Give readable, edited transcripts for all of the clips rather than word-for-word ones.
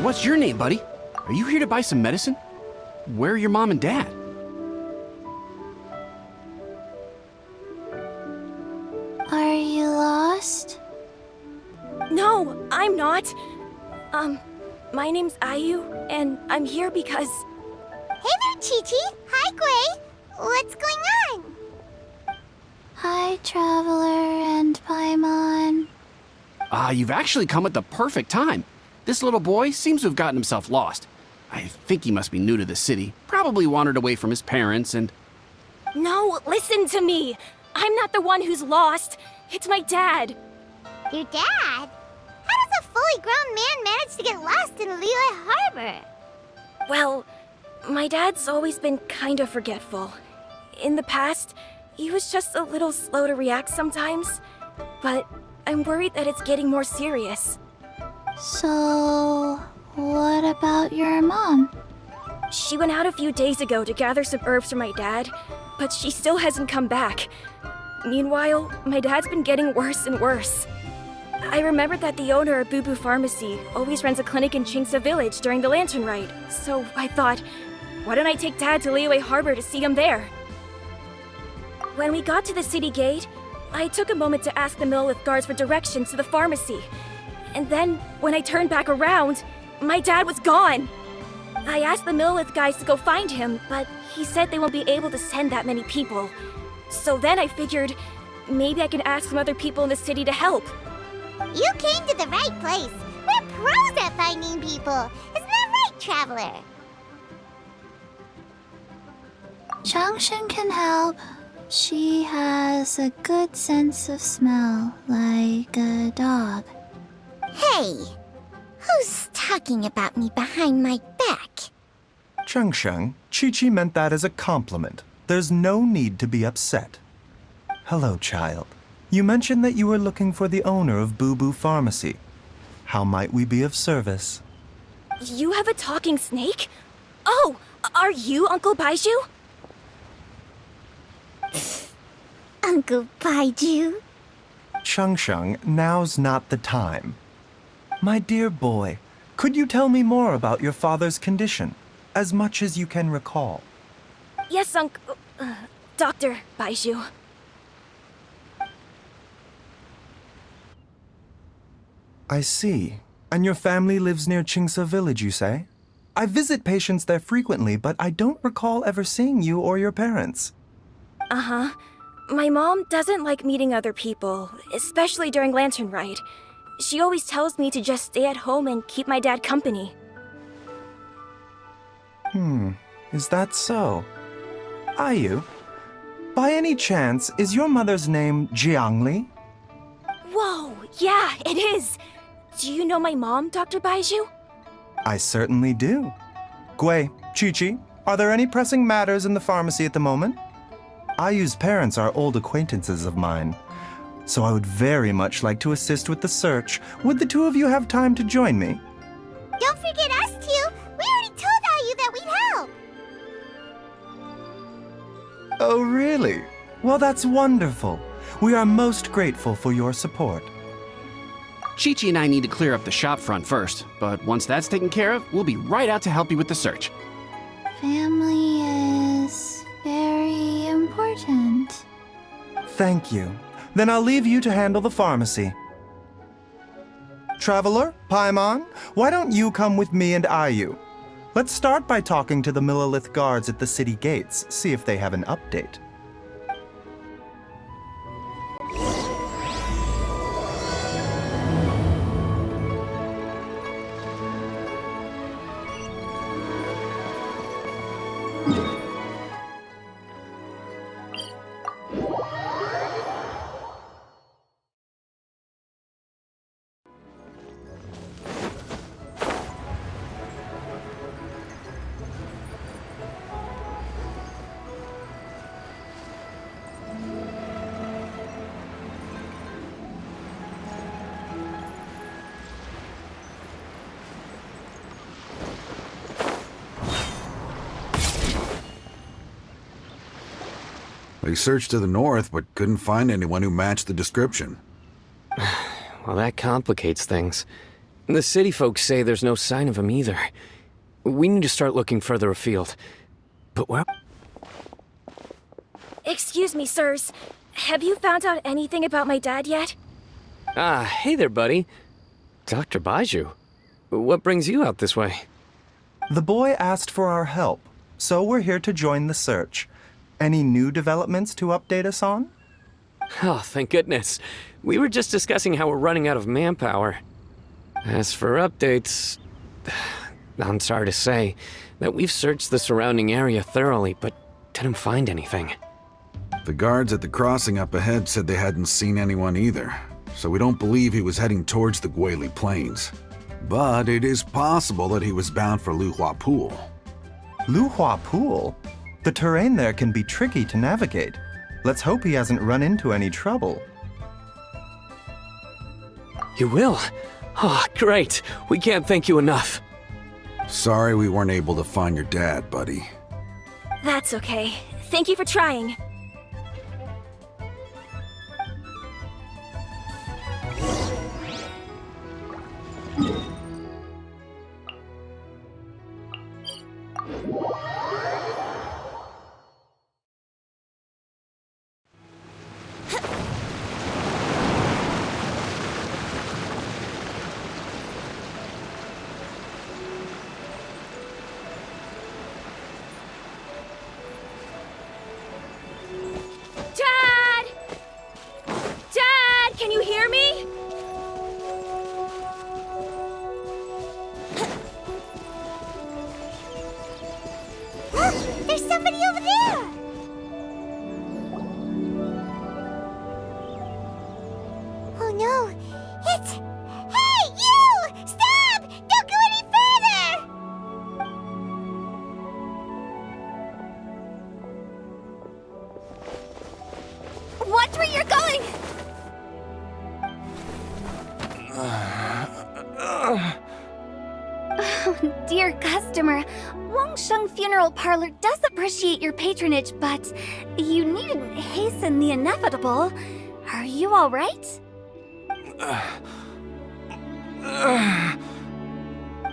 What's your name, buddy? Are you here to buy some medicine? Where are your mom and dad? Are you lost? No, I'm not. My name's Ayu, and I'm here because... Hey there, Chi-Chi! Hi, Gui! What's going on? Hi, Traveler and Paimon. You've actually come at the perfect time. This little boy seems to have gotten himself lost. I think he must be new to the city. Probably wandered away from his parents and... No, listen to me! I'm not the one who's lost. It's my dad. Your dad? How does a fully grown man manage to get lost in Liyue Harbor? Well, my dad's always been kind of forgetful. In the past, he was just a little slow to react sometimes. But I'm worried that it's getting more serious. So, what about your mom? She went out a few days ago to gather some herbs for my dad, but she still hasn't come back. Meanwhile, my dad's been getting worse and worse. I remembered that the owner of Bubu Pharmacy always runs a clinic in Changsheng village during the lantern ride, so I thought, why don't I take Dad to Liyue Harbor to see him there? When we got to the city gate, I took a moment to ask the Millith guards for directions to the pharmacy. And then, when I turned back around, my dad was gone! I asked the Millith guys to go find him, but he said they won't be able to send that many people. So then I figured, maybe I can ask some other people in the city to help. You came to the right place. We're pros at finding people. Isn't that right, Traveler? Changsheng can help. She has a good sense of smell, like a dog. Hey, who's talking about me behind my back? Changsheng, Chi-Chi meant that as a compliment. There's no need to be upset. Hello, child. You mentioned that you were looking for the owner of Bubu Pharmacy. How might we be of service? You have a talking snake? Oh, are you Uncle Baizhu? Uncle Baizhu? Changsheng, now's not the time. My dear boy, could you tell me more about your father's condition, as much as you can recall? Yes, Dr. Baizhu. I see. And your family lives near Chingsa village, you say? I visit patients there frequently, but I don't recall ever seeing you or your parents. Uh-huh. My mom doesn't like meeting other people, especially during Lantern Ride. She always tells me to just stay at home and keep my dad company. Is that so? Ayu, by any chance, is your mother's name Jiangli? Whoa, yeah, it is! Do you know my mom, Dr. Baizhu? I certainly do. Gui, Chi-Chi, are there any pressing matters in the pharmacy at the moment? Ayu's parents are old acquaintances of mine, so I would very much like to assist with the search. Would the two of you have time to join me? Don't forget us two. We already told Ayu that we'd help. Oh, really? Well, that's wonderful. We are most grateful for your support. Chi-Chi and I need to clear up the shop front first, but once that's taken care of, we'll be right out to help you with the search. Family is very important. Thank you. Then I'll leave you to handle the pharmacy. Traveler, Paimon, why don't you come with me and Ayu? Let's start by talking to the Millith guards at the city gates, see if they have an update. We searched to the north, but couldn't find anyone who matched the description. Well, that complicates things. The city folks say there's no sign of him either. We need to start looking further afield. But where? Excuse me, sirs. Have you found out anything about my dad yet? Ah, hey there, buddy. Dr. Baizhu. What brings you out this way? The boy asked for our help, so we're here to join the search. Any new developments to update us on? Oh, thank goodness. We were just discussing how we're running out of manpower. As for updates, I'm sorry to say that we've searched the surrounding area thoroughly, but didn't find anything. The guards at the crossing up ahead said they hadn't seen anyone either, so we don't believe he was heading towards the Guili Plains. But it is possible that he was bound for Luhua Pool. Luhua Pool? The terrain there can be tricky to navigate. Let's hope he hasn't run into any trouble. You will? Oh, great. We can't thank you enough. Sorry we weren't able to find your dad, buddy. That's okay. Thank you for trying. Dad! Dad, can you hear me? Look! There's somebody over there! Oh no! It's... Hey, you! Stop! Don't go any further! Watch where you're going! Oh, dear customer, Wangsheng Funeral Parlor does appreciate your patronage, but you needn't hasten the inevitable. Are you all right?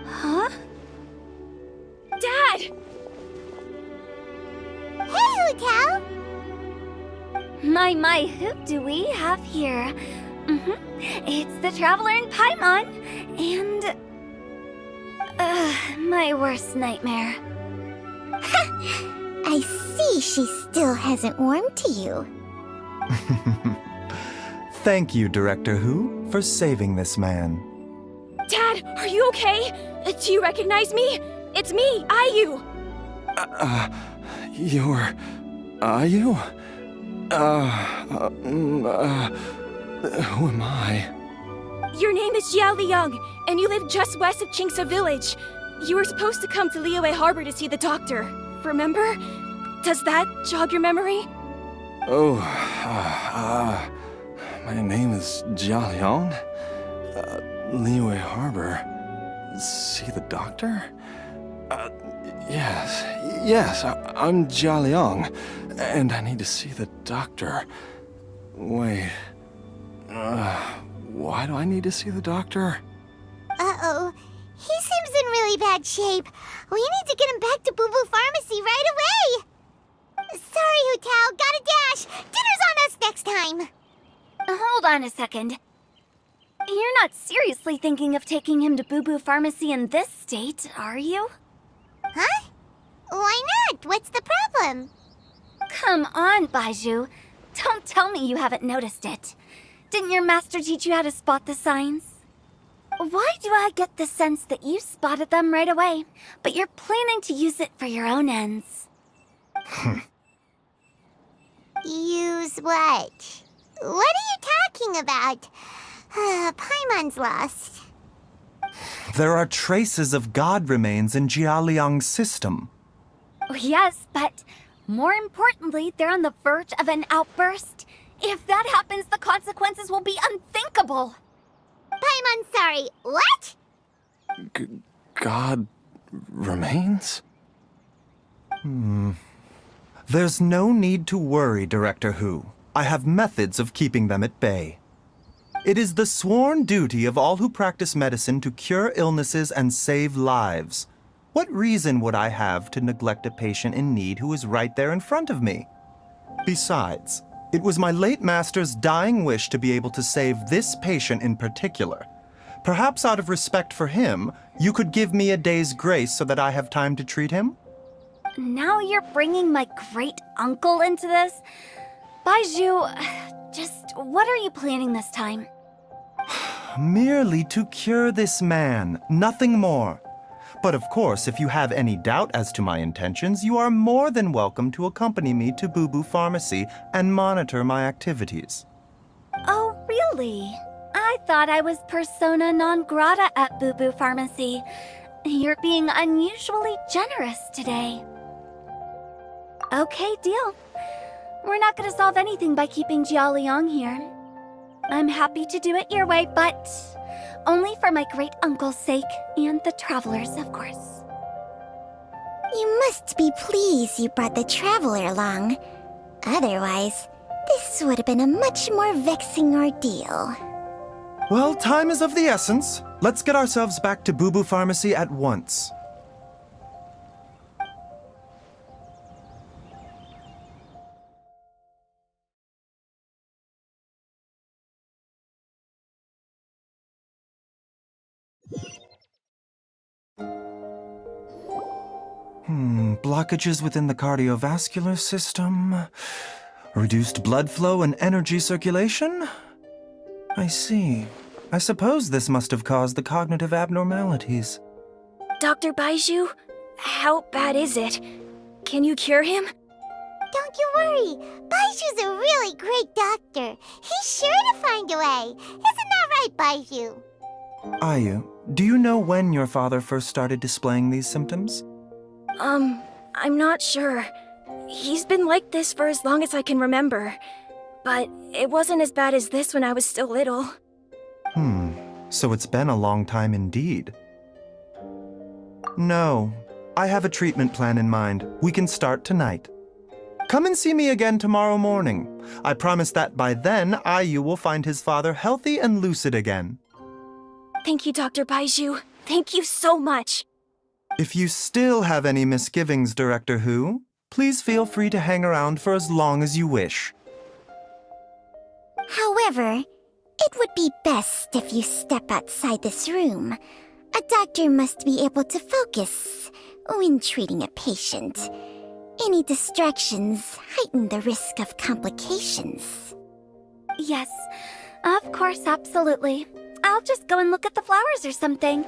Huh? Dad! Hey, Hutao! My, who do we have here? It's the Traveler in Paimon, and... my worst nightmare. I see she still hasn't warmed to you. Thank you, Director Hu, for saving this man. Dad, are you okay? Do you recognize me? It's me, Ayu. You're... Ayu? Who am I? Your name is Xiao Liang, and you live just west of Qingse village. You were supposed to come to Liyue Harbor to see the doctor. Remember? Does that jog your memory? Oh, my name is Jia Liang. Liyue Harbor. See the doctor? Yes, I'm Jia Liang, and I need to see the doctor. Wait, why do I need to see the doctor? Uh-oh. He seems in really bad shape. We need to get him back to Bubu Pharmacy right away! Sorry, Hutao. Gotta dash! Dinner's on us next time! Hold on a second. You're not seriously thinking of taking him to Bubu Pharmacy in this state, are you? Huh? Why not? What's the problem? Come on, Baizhu. Don't tell me you haven't noticed it. Didn't your master teach you how to spot the signs? Why do I get the sense that you spotted them right away, but you're planning to use it for your own ends? Use what? What are you talking about? Paimon's lost. There are traces of god remains in Jia Liang's system. Yes, but more importantly, they're on the verge of an outburst. If that happens, the consequences will be unthinkable. Paimon, sorry. What? God remains? There's no need to worry, Director Hu. I have methods of keeping them at bay. It is the sworn duty of all who practice medicine to cure illnesses and save lives. What reason would I have to neglect a patient in need who is right there in front of me? Besides, it was my late master's dying wish to be able to save this patient in particular. Perhaps out of respect for him, you could give me a day's grace so that I have time to treat him? Now you're bringing my great-uncle into this? Baizhu, just what are you planning this time? Merely to cure this man, nothing more. But of course, if you have any doubt as to my intentions, you are more than welcome to accompany me to Bubu Pharmacy and monitor my activities. Oh, really? I thought I was persona non grata at Bubu Pharmacy. You're being unusually generous today. Okay, deal. We're not gonna solve anything by keeping Jialiang here. I'm happy to do it your way, but only for my great-uncle's sake and the travelers, of course. You must be pleased you brought the traveler along. Otherwise, this would have been a much more vexing ordeal. Well, time is of the essence. Let's get ourselves back to Bubu Pharmacy at once. Blockages within the cardiovascular system, reduced blood flow and energy circulation? I see. I suppose this must have caused the cognitive abnormalities. Dr. Baizhu, how bad is it? Can you cure him? Don't you worry. Baizhu's a really great doctor. He's sure to find a way. Isn't that right, Baizhu? Ayu, do you know when your father first started displaying these symptoms? I'm not sure. He's been like this for as long as I can remember. But it wasn't as bad as this when I was still little. So it's been a long time indeed. No, I have a treatment plan in mind. We can start tonight. Come and see me again tomorrow morning. I promise that by then, Ayu will find his father healthy and lucid again. Thank you, Dr. Baizhu. Thank you so much. If you still have any misgivings, Director Hu, please feel free to hang around for as long as you wish. However, it would be best if you step outside this room. A doctor must be able to focus when treating a patient. Any distractions heighten the risk of complications. Yes, of course, absolutely. I'll just go and look at the flowers or something.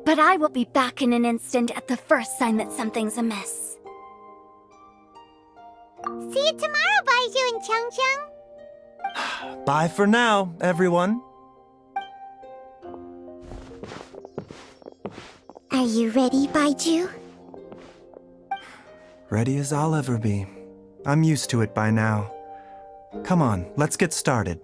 But I will be back in an instant at the first sign that something's amiss. See you tomorrow, Baizhu and Changsheng. Bye for now, everyone. Are you ready, Baizhu? Ready as I'll ever be. I'm used to it by now. Come on, let's get started.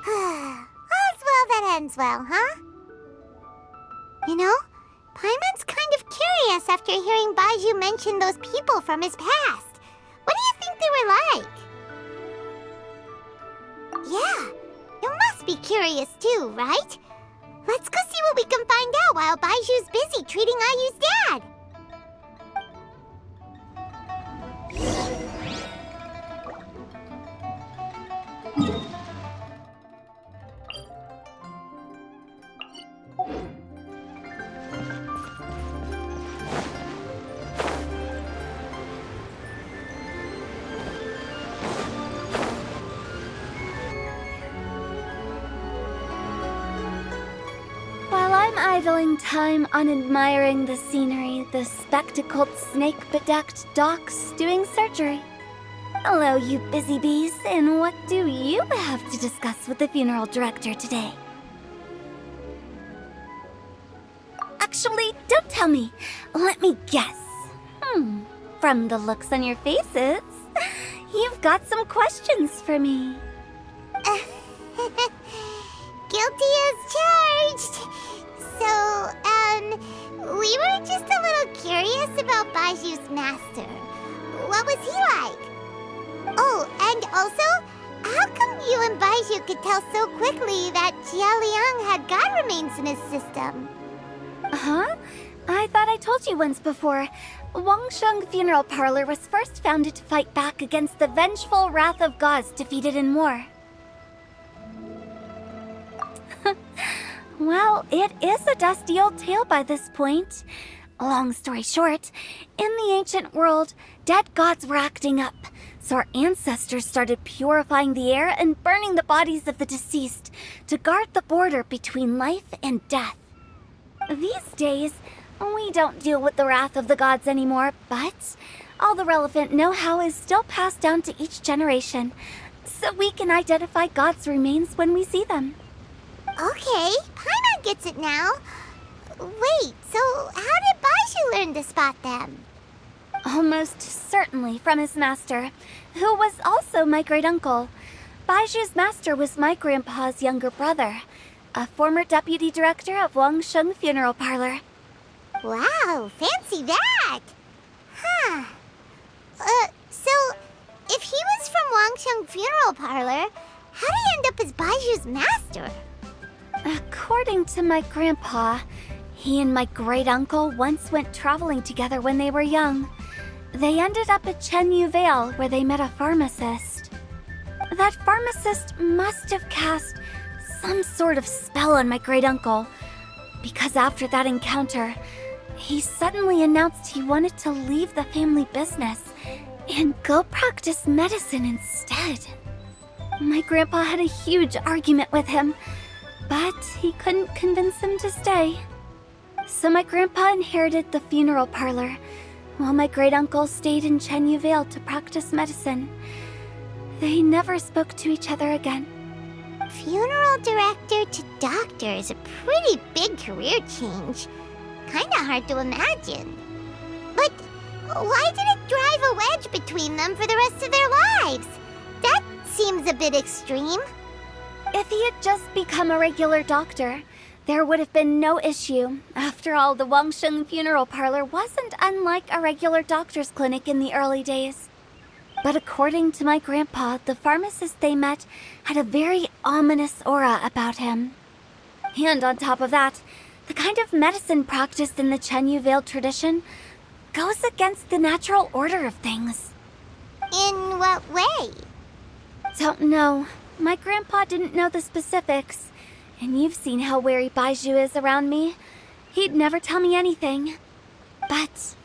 All's well that ends well, huh? You know, Paimon's kind of curious after hearing Baizhu mention those people from his past. What do you think they were like? Yeah, you must be curious too, right? Let's go see what we can find out while Baizhu's busy treating Ayu's dad. Idling time on admiring the scenery, the spectacled snake-bedecked docs doing surgery. Hello, you busy bees, and what do you have to discuss with the funeral director today? Actually, don't tell me. Let me guess. From the looks on your faces, you've got some questions for me. Guilty as charged. So, we were just a little curious about Baizhu's master. What was he like? Oh, and also, how come you and Baizhu could tell so quickly that Jialiang had god remains in his system? Huh? I thought I told you once before. Wangsheng Funeral Parlor was first founded to fight back against the vengeful wrath of gods defeated in war. Well, it is a dusty old tale by this point. Long story short, in the ancient world, dead gods were acting up, so our ancestors started purifying the air and burning the bodies of the deceased to guard the border between life and death. These days, we don't deal with the wrath of the gods anymore, but all the relevant know-how is still passed down to each generation, so we can identify gods' remains when we see them. Okay, Paimon gets it now. Wait, so how did Baizhu learn to spot them? Almost certainly from his master, who was also my great-uncle. Baizhu's master was my grandpa's younger brother, a former deputy director of Wangsheng Funeral Parlor. Wow, fancy that! Huh. So, if he was from Wangsheng Funeral Parlor, how did he end up as Baizhu's master? According to my grandpa, he and my great-uncle once went traveling together when they were young. They ended up at Chenyu Vale, where they met a pharmacist. That pharmacist must have cast some sort of spell on my great-uncle, because after that encounter, he suddenly announced he wanted to leave the family business and go practice medicine instead. My grandpa had a huge argument with him, but he couldn't convince him to stay. So my grandpa inherited the funeral parlor, while my great-uncle stayed in Chenyu Vale to practice medicine. They never spoke to each other again. Funeral director to doctor is a pretty big career change. Kinda hard to imagine. But why did it drive a wedge between them for the rest of their lives? That seems a bit extreme. If he had just become a regular doctor, there would have been no issue. After all, the Wangsheng Funeral Parlor wasn't unlike a regular doctor's clinic in the early days. But according to my grandpa, the pharmacist they met had a very ominous aura about him. And on top of that, the kind of medicine practiced in the Chenyu Vale tradition goes against the natural order of things. In what way? Don't know. My grandpa didn't know the specifics. And you've seen how wary Baizhu is around me. He'd never tell me anything. But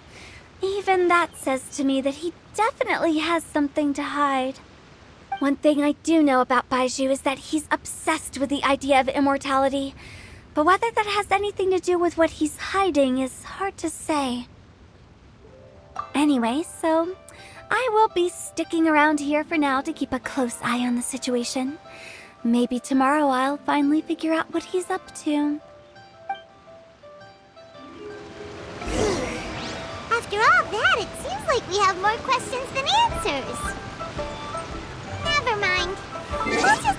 even that says to me that he definitely has something to hide. One thing I do know about Baizhu is that he's obsessed with the idea of immortality. But whether that has anything to do with what he's hiding is hard to say. Anyway, so I will be sticking around here for now to keep a close eye on the situation. Maybe tomorrow I'll finally figure out what he's up to. After all that, it seems like we have more questions than answers. Never mind. We'll just...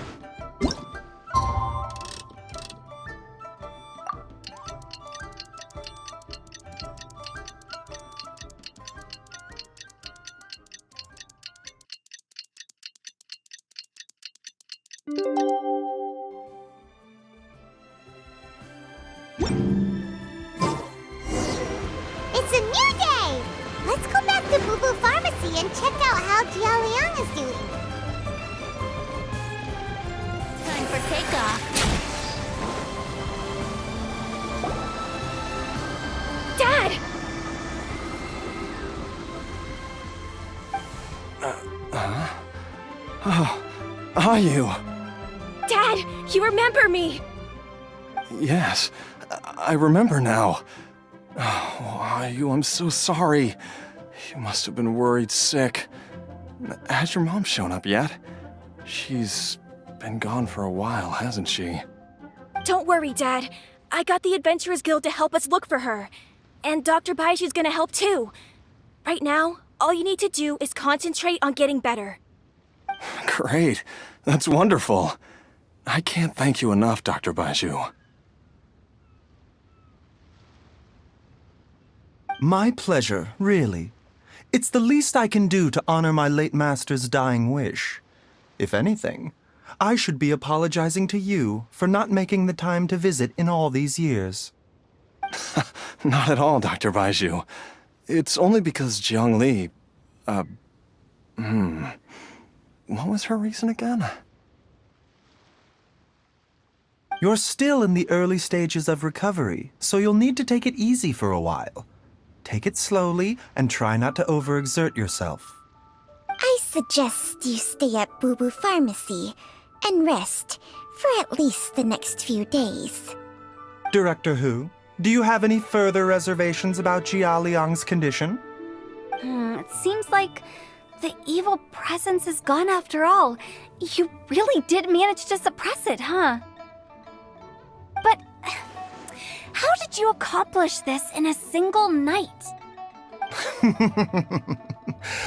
It's a new day! Let's go back to Bubu Pharmacy and check out how Jialiang is doing. Time for takeoff. Dad! Are you? Dad, you remember me! Yes, I remember now. Oh, Ayu, I'm so sorry. You must have been worried sick. Has your mom shown up yet? She's been gone for a while, hasn't she? Don't worry, Dad. I got the Adventurers Guild to help us look for her. And Dr. Baizhu's gonna help too. Right now, all you need to do is concentrate on getting better. Great. That's wonderful. I can't thank you enough, Dr. Baizhu. My pleasure, really. It's the least I can do to honor my late master's dying wish. If anything, I should be apologizing to you for not making the time to visit in all these years. Not at all, Dr. Baizhu. It's only because Jiang Li... What was her reason again? You're still in the early stages of recovery, so you'll need to take it easy for a while. Take it slowly and try not to overexert yourself. I suggest you stay at Bubu Pharmacy and rest for at least the next few days. Director Hu, do you have any further reservations about Jia Liang's condition? It seems like the evil presence is gone after all. You really did manage to suppress it, huh? But how did you accomplish this in a single night?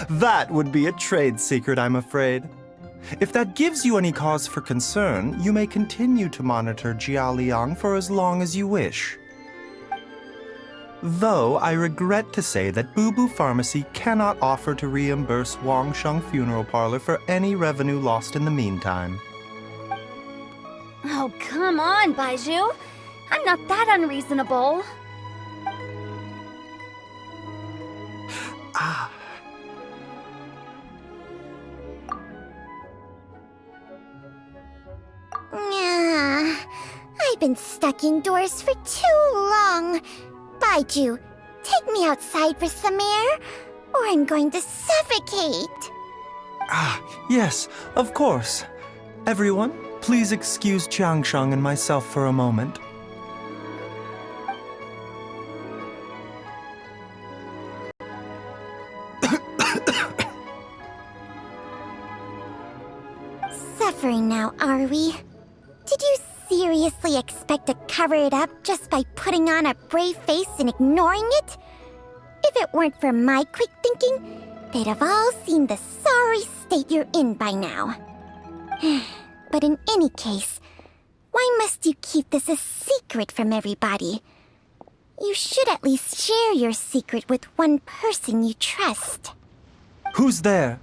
That would be a trade secret, I'm afraid. If that gives you any cause for concern, you may continue to monitor Jia Liang for as long as you wish. Though I regret to say that Bubu Pharmacy cannot offer to reimburse Wangsheng Funeral Parlor for any revenue lost in the meantime. Oh, come on, Baizhu. I'm not that unreasonable. I've been stuck indoors for too long. Baizhu, take me outside for some air, or I'm going to suffocate. Yes, of course. Everyone, please excuse Changsheng and myself for a moment. Suffering now, are we? Did you seriously expect to cover it up just by putting on a brave face and ignoring it? If it weren't for my quick thinking, they'd have all seen the sorry state you're in by now. But in any case, why must you keep this a secret from everybody? You should at least share your secret with one person you trust. Who's there?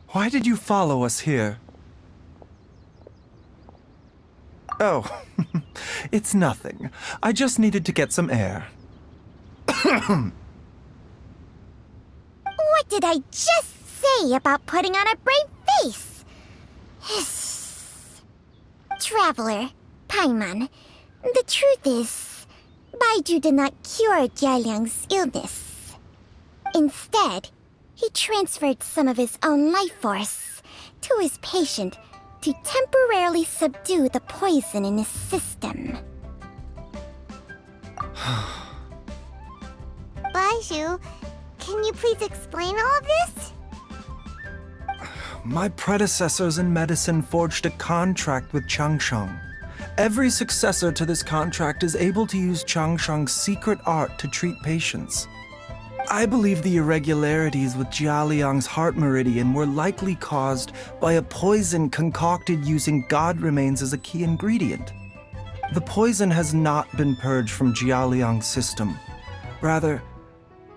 Why did you follow us here? Oh, it's nothing. I just needed to get some air. What did I just say about putting on a brave face? Traveler, Paimon, the truth is, Baizhu did not cure Jia Liang's illness. Instead, he transferred some of his own life force to his patient to temporarily subdue the poison in his system. Baizhu, can you please explain all of this? My predecessors in medicine forged a contract with Changsheng. Every successor to this contract is able to use Changsheng's secret art to treat patients. I believe the irregularities with Jia Liang's heart meridian were likely caused by a poison concocted using god remains as a key ingredient. The poison has not been purged from Jia Liang's system. Rather,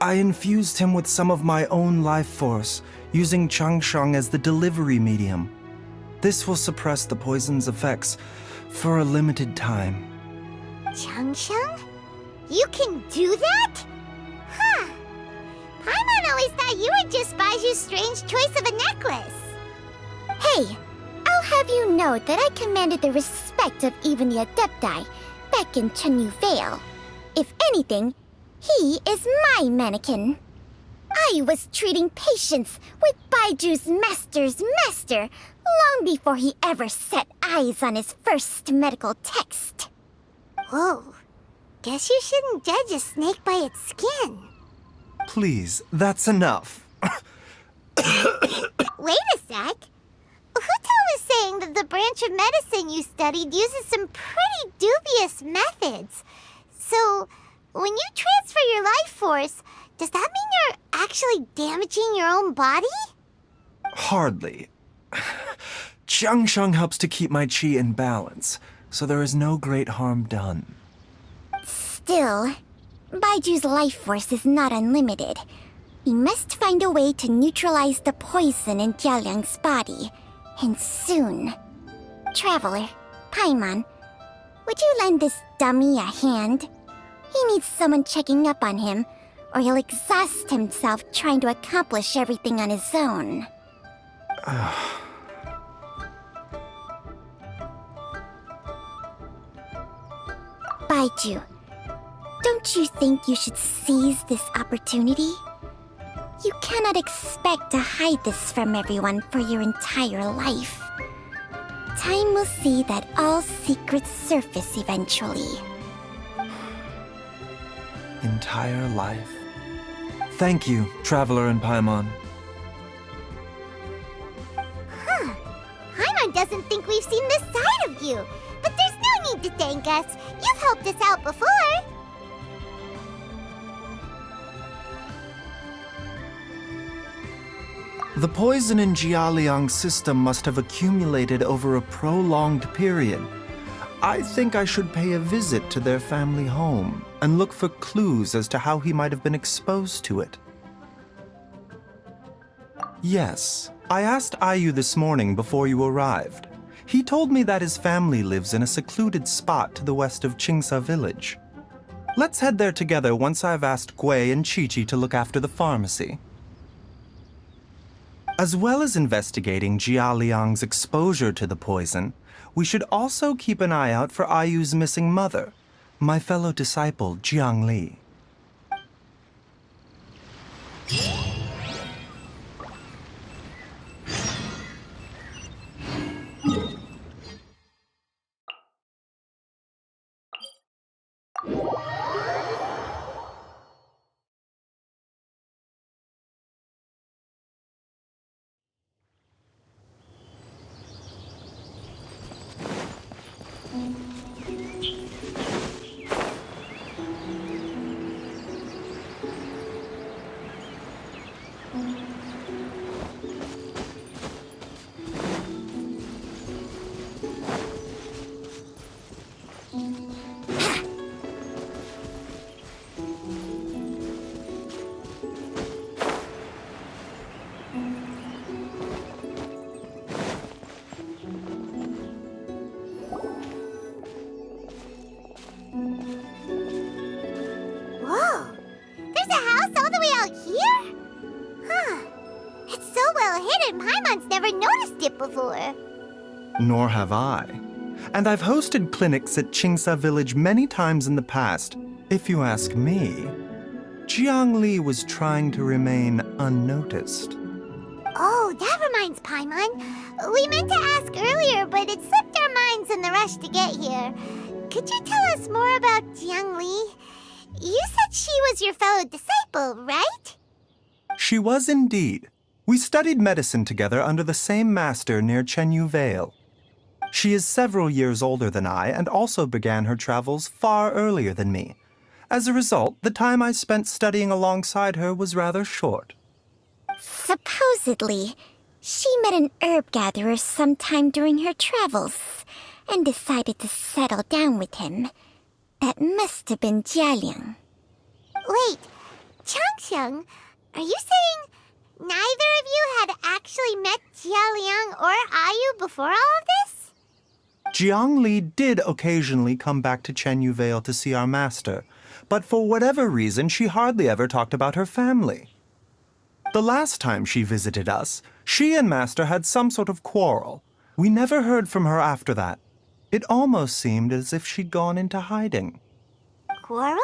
I infused him with some of my own life force, using Changsheng as the delivery medium. This will suppress the poison's effects for a limited time. Changsheng? You can do that? Huh. Paimon always thought you were just Baizhu's strange choice of a necklace. Hey, I'll have you know that I commanded the respect of even the Adepti back in Chenyu Vale. If anything, he is my mannequin. I was treating patients with Baizhu's master's master long before he ever set eyes on his first medical text. Whoa. Guess you shouldn't judge a snake by its skin. Please, that's enough. Wait a sec. Huto was saying that the branch of medicine you studied uses some pretty dubious methods. So, when you transfer your life force, does that mean you're actually damaging your own body? Hardly. Changsheng helps to keep my chi in balance, so there is no great harm done. Still, Baizhu's life force is not unlimited. We must find a way to neutralize the poison in Jialiang's body, and soon. Traveler, Paimon, would you lend this dummy a hand? He needs someone checking up on him, or he'll exhaust himself trying to accomplish everything on his own. Baizhu, don't you think you should seize this opportunity? You cannot expect to hide this from everyone for your entire life. Time will see that all secrets surface eventually. Entire life. Thank you, Traveler and Paimon. Paimon doesn't think we've seen this side of you. But there's no need to thank us. You've helped us out before. The poison in Jialiang's system must have accumulated over a prolonged period. I think I should pay a visit to their family home and look for clues as to how he might have been exposed to it. Yes, I asked Ayu this morning before you arrived. He told me that his family lives in a secluded spot to the west of Qingsa village. Let's head there together once I've asked Gui and Qiqi to look after the pharmacy. As well as investigating Jialiang's exposure to the poison, we should also keep an eye out for Ayu's missing mother, my fellow disciple Jiang Li. Whoa! There's a house all the way out here? Huh. It's so well hidden, Paimon's never noticed it before. Nor have I. And I've hosted clinics at Qingsa village many times in the past. If you ask me, Jiang Li was trying to remain unnoticed. Oh, that reminds Paimon. We meant to ask earlier, but it slipped our minds in the rush to get here. Could you tell us more about Jiang Li? You said she was your fellow disciple, right? She was indeed. We studied medicine together under the same master near Chenyu Vale. She is several years older than I and also began her travels far earlier than me. As a result, the time I spent studying alongside her was rather short. Supposedly, she met an herb gatherer sometime during her travels and decided to settle down with him. That must have been Jialiang. Wait, Changsheng, are you saying neither of you had actually met Jialiang or Ayu before all of this? Jiang Li did occasionally come back to Chenyu Vale to see our master, but for whatever reason, she hardly ever talked about her family. The last time she visited us, she and Master had some sort of quarrel. We never heard from her after that. It almost seemed as if she'd gone into hiding. Quarrel?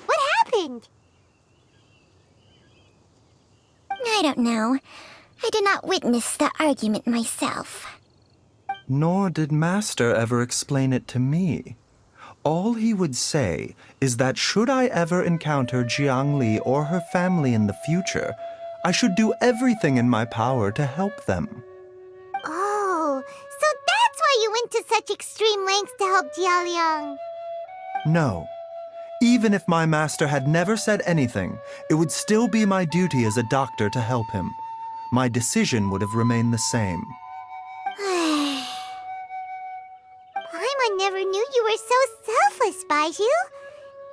What happened? I don't know. I did not witness the argument myself. Nor did Master ever explain it to me. All he would say is that should I ever encounter Jiang Li or her family in the future, I should do everything in my power to help them. Oh, to such extreme lengths to help Jialiang. No. Even if my master had never said anything, it would still be my duty as a doctor to help him. My decision would have remained the same. Paimon never knew you were so selfless, Baizhu.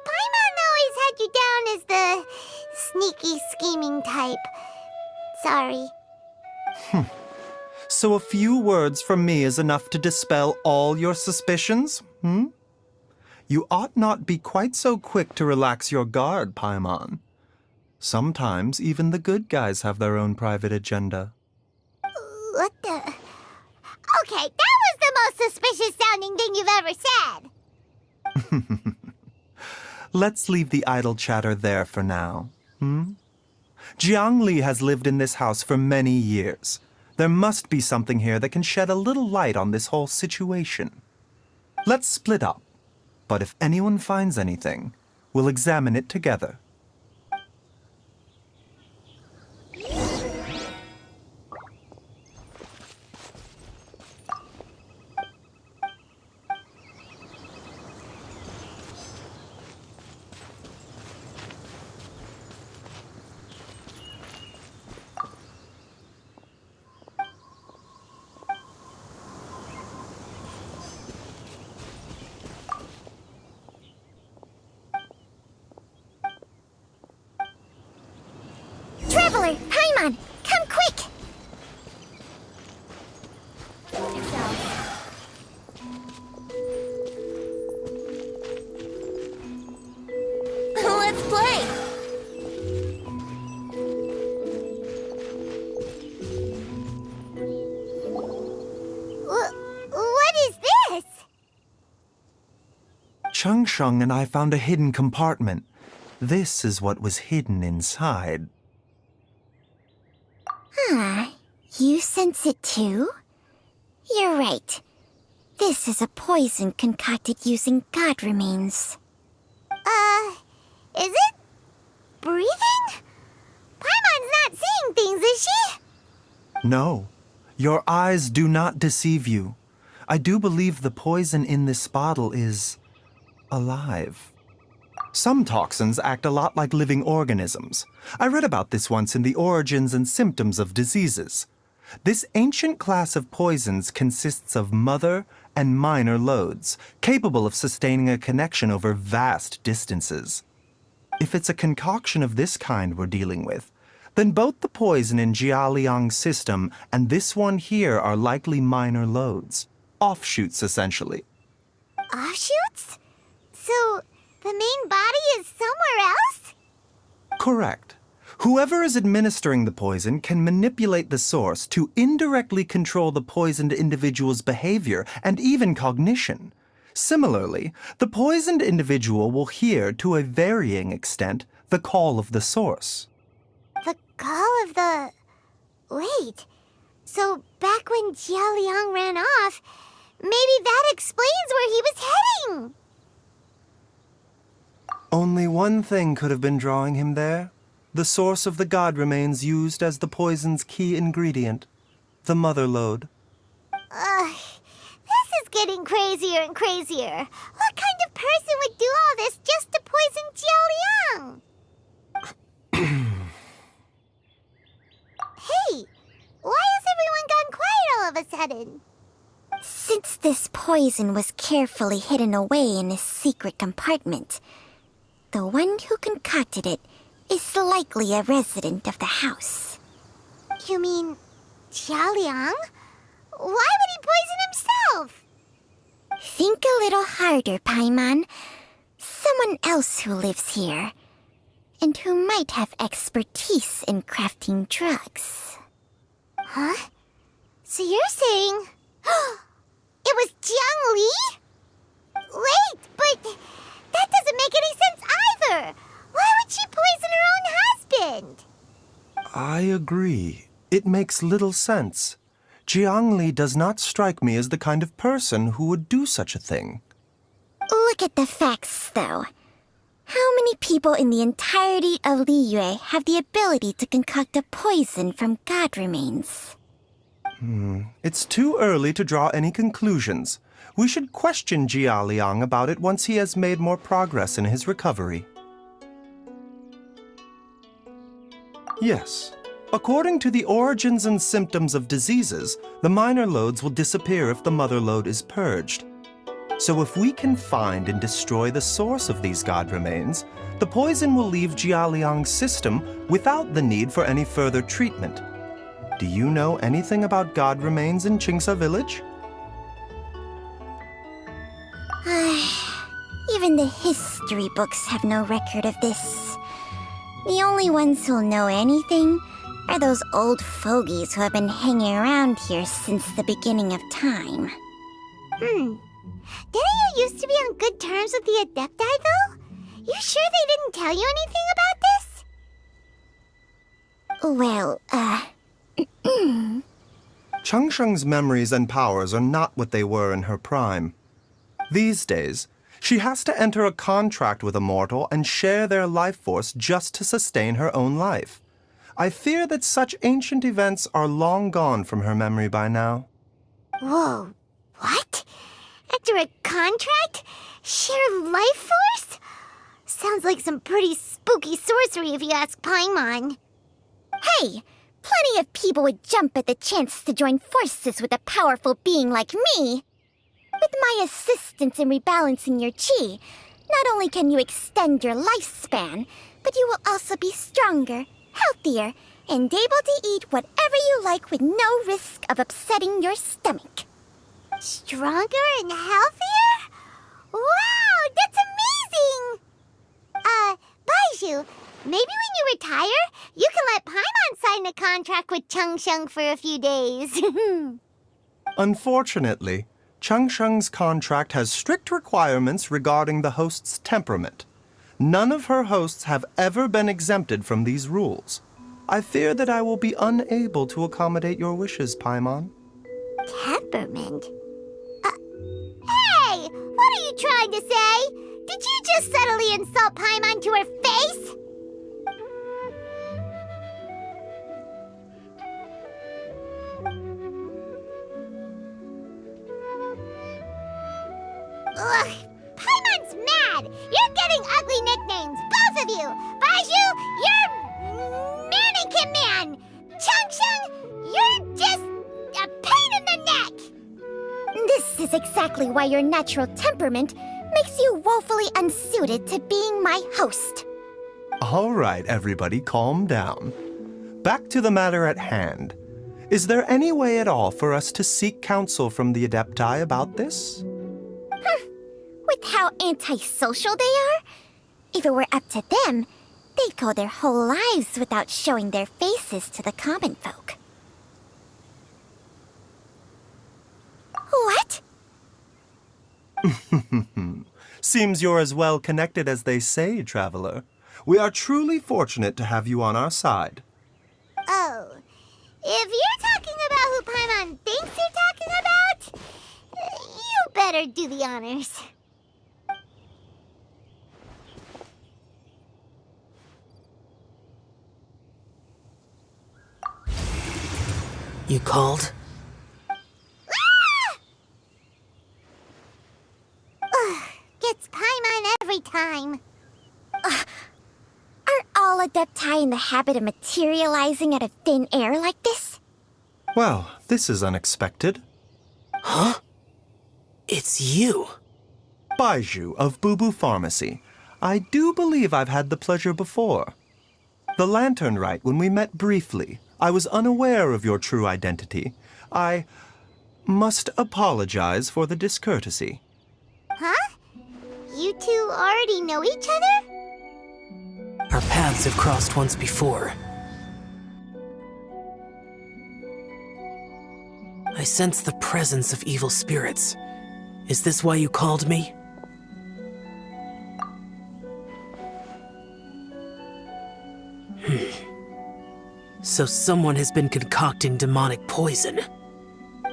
Paimon always had you down as the sneaky, scheming type. Sorry. So a few words from me is enough to dispel all your suspicions, You ought not be quite so quick to relax your guard, Paimon. Sometimes even the good guys have their own private agenda. What the... Okay, that was the most suspicious-sounding thing you've ever said. Let's leave the idle chatter there for now, Jiang Li has lived in this house for many years. There must be something here that can shed a little light on this whole situation. Let's split up, but if anyone finds anything, we'll examine it together. Traveler, Paimon, come quick! Let's play! What is this? Changsheng and I found a hidden compartment. This is what was hidden inside. You sense it too? You're right. This is a poison concocted using god remains. Is it breathing? Paimon's not seeing things, is she? No, your eyes do not deceive you. I do believe the poison in this bottle is alive. Some toxins act a lot like living organisms. I read about this once in The Origins and Symptoms of Diseases. This ancient class of poisons consists of mother and minor loads, capable of sustaining a connection over vast distances. If it's a concoction of this kind we're dealing with, then both the poison in Jialiang's system and this one here are likely minor loads. Offshoots, essentially. Offshoots? So, the main body is somewhere else? Correct. Whoever is administering the poison can manipulate the source to indirectly control the poisoned individual's behavior and even cognition. Similarly, the poisoned individual will hear, to a varying extent, the call of the source. The call of the... Wait. So, back when Jialiang ran off, maybe that explains where he was heading! Only one thing could have been drawing him there. The source of the god remains used as the poison's key ingredient, the mother lode. This is getting crazier and crazier. What kind of person would do all this just to poison Jialiang? Hey, why has everyone gone quiet all of a sudden? Since this poison was carefully hidden away in a secret compartment, the one who concocted it is likely a resident of the house. You mean Jialiang? Why would he poison himself? Think a little harder, Paimon. Someone else who lives here, and who might have expertise in crafting drugs. Huh? So you're saying... it was Jiang Li? Wait, but that doesn't make any sense either! Why would she poison her own husband? I agree. It makes little sense. Jiang Li does not strike me as the kind of person who would do such a thing. Look at the facts, though. How many people in the entirety of Liyue have the ability to concoct a poison from god remains? It's too early to draw any conclusions, We should question Jia Liang about it once he has made more progress in his recovery. Yes. According to the origins and symptoms of diseases, the minor loads will disappear if the mother load is purged. So if we can find and destroy the source of these god remains, the poison will leave Jia Liang's system without the need for any further treatment. Do you know anything about god remains in Qingsa village? Even the history books have no record of this. The only ones who'll know anything are those old fogies who have been hanging around here since the beginning of time. Didn't you used to be on good terms with the Adepti, though? You sure they didn't tell you anything about this? Well, Changsheng's memories and powers are not what they were in her prime. These days, she has to enter a contract with a mortal and share their life force just to sustain her own life. I fear that such ancient events are long gone from her memory by now. Whoa, what? After a contract? Share life force? Sounds like some pretty spooky sorcery if you ask Paimon. hey, plenty of people would jump at the chance to join forces with a powerful being like me. With my assistance in rebalancing your chi, not only can you extend your lifespan, but you will also be stronger, healthier, and able to eat whatever you like with no risk of upsetting your stomach. Stronger and healthier? Wow, that's amazing! Baizhu, maybe when you retire, you can let Paimon sign a contract with Changsheng for a few days. Unfortunately, Changsheng's contract has strict requirements regarding the host's temperament. None of her hosts have ever been exempted from these rules. I fear that I will be unable to accommodate your wishes, Paimon. Temperament? Hey! What are you trying to say? Did you just subtly insult Paimon to her face? Ugh! Paimon's mad! You're getting ugly nicknames, both of you! Baizhu, you're Mannequin Man! Changsheng, you're just a pain in the neck! This is exactly why your natural temperament makes you woefully unsuited to being my host. All right, everybody, calm down. Back to the matter at hand. Is there any way at all for us to seek counsel from the Adepti about this? With how antisocial they are, if it were up to them, they'd go their whole lives without showing their faces to the common folk. What? Seems you're as well connected as they say, traveler. We are truly fortunate to have you on our side. Oh, if you're talking about who Paimon thinks you're talking about, you better do the honors. You called? Gets Paimon every time. Are all Adepti in the habit of materializing out of thin air like this? Well, this is unexpected. Huh? It's you. Baizhu of Bubu Pharmacy. I do believe I've had the pleasure before. The lantern rite when we met briefly. I was unaware of your true identity. I must apologize for the discourtesy. Huh? You two already know each other? Our paths have crossed once before. I sense the presence of evil spirits. Is this why you called me? So someone has been concocting demonic poison.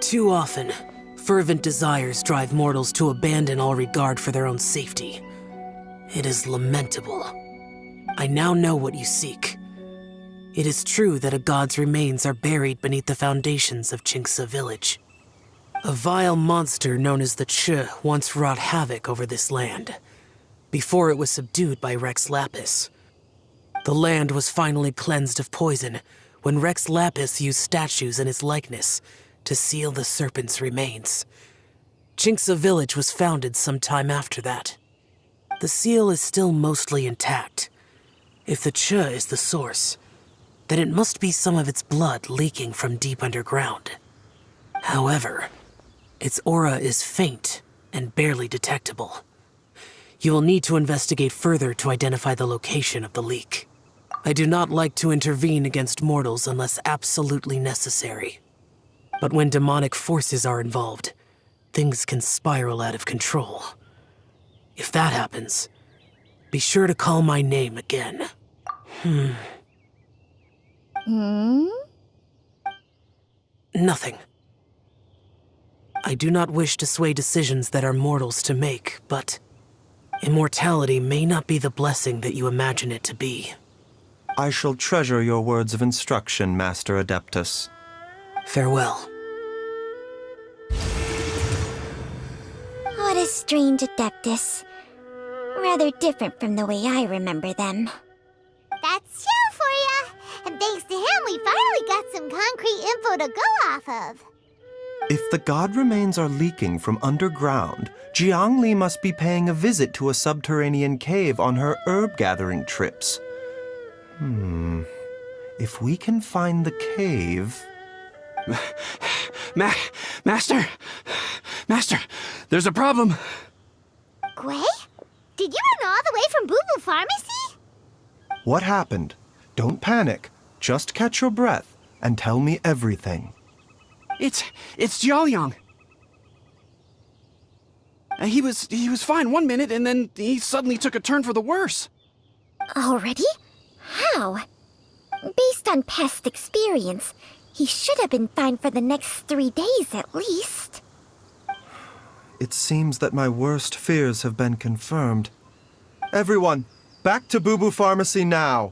Too often, fervent desires drive mortals to abandon all regard for their own safety. It is lamentable. I now know what you seek. It is true that a god's remains are buried beneath the foundations of Qingsa village. A vile monster known as the Ch once wrought havoc over this land, before it was subdued by Rex Lapis. The land was finally cleansed of poison when Rex Lapis used statues in his likeness to seal the serpent's remains. Changsheng village was founded some time after that. The seal is still mostly intact. If the Ch is the source, then it must be some of its blood leaking from deep underground. However, its aura is faint and barely detectable. You will need to investigate further to identify the location of the leak. I do not like to intervene against mortals unless absolutely necessary. But when demonic forces are involved, things can spiral out of control. If that happens, be sure to call my name again. Nothing. I do not wish to sway decisions that are mortals to make, but immortality may not be the blessing that you imagine it to be. I shall treasure your words of instruction, Master Adeptus. Farewell. What a strange Adeptus. Rather different from the way I remember them. That's Xiao for ya! And thanks to him, we finally got some concrete info to go off of. If the god remains are leaking from underground, Jiangli must be paying a visit to a subterranean cave on her herb-gathering trips. If we can find the cave... Master! Master, there's a problem. Gui? Did you run all the way from Bubu Pharmacy? What happened? Don't panic. Just catch your breath and tell me everything. It's Jiaoliang. He was fine one minute, and then he suddenly took a turn for the worse. Already? How? Based on past experience, he should have been fine for the next 3 days at least. It seems that my worst fears have been confirmed. Everyone, back to Bubu Pharmacy now!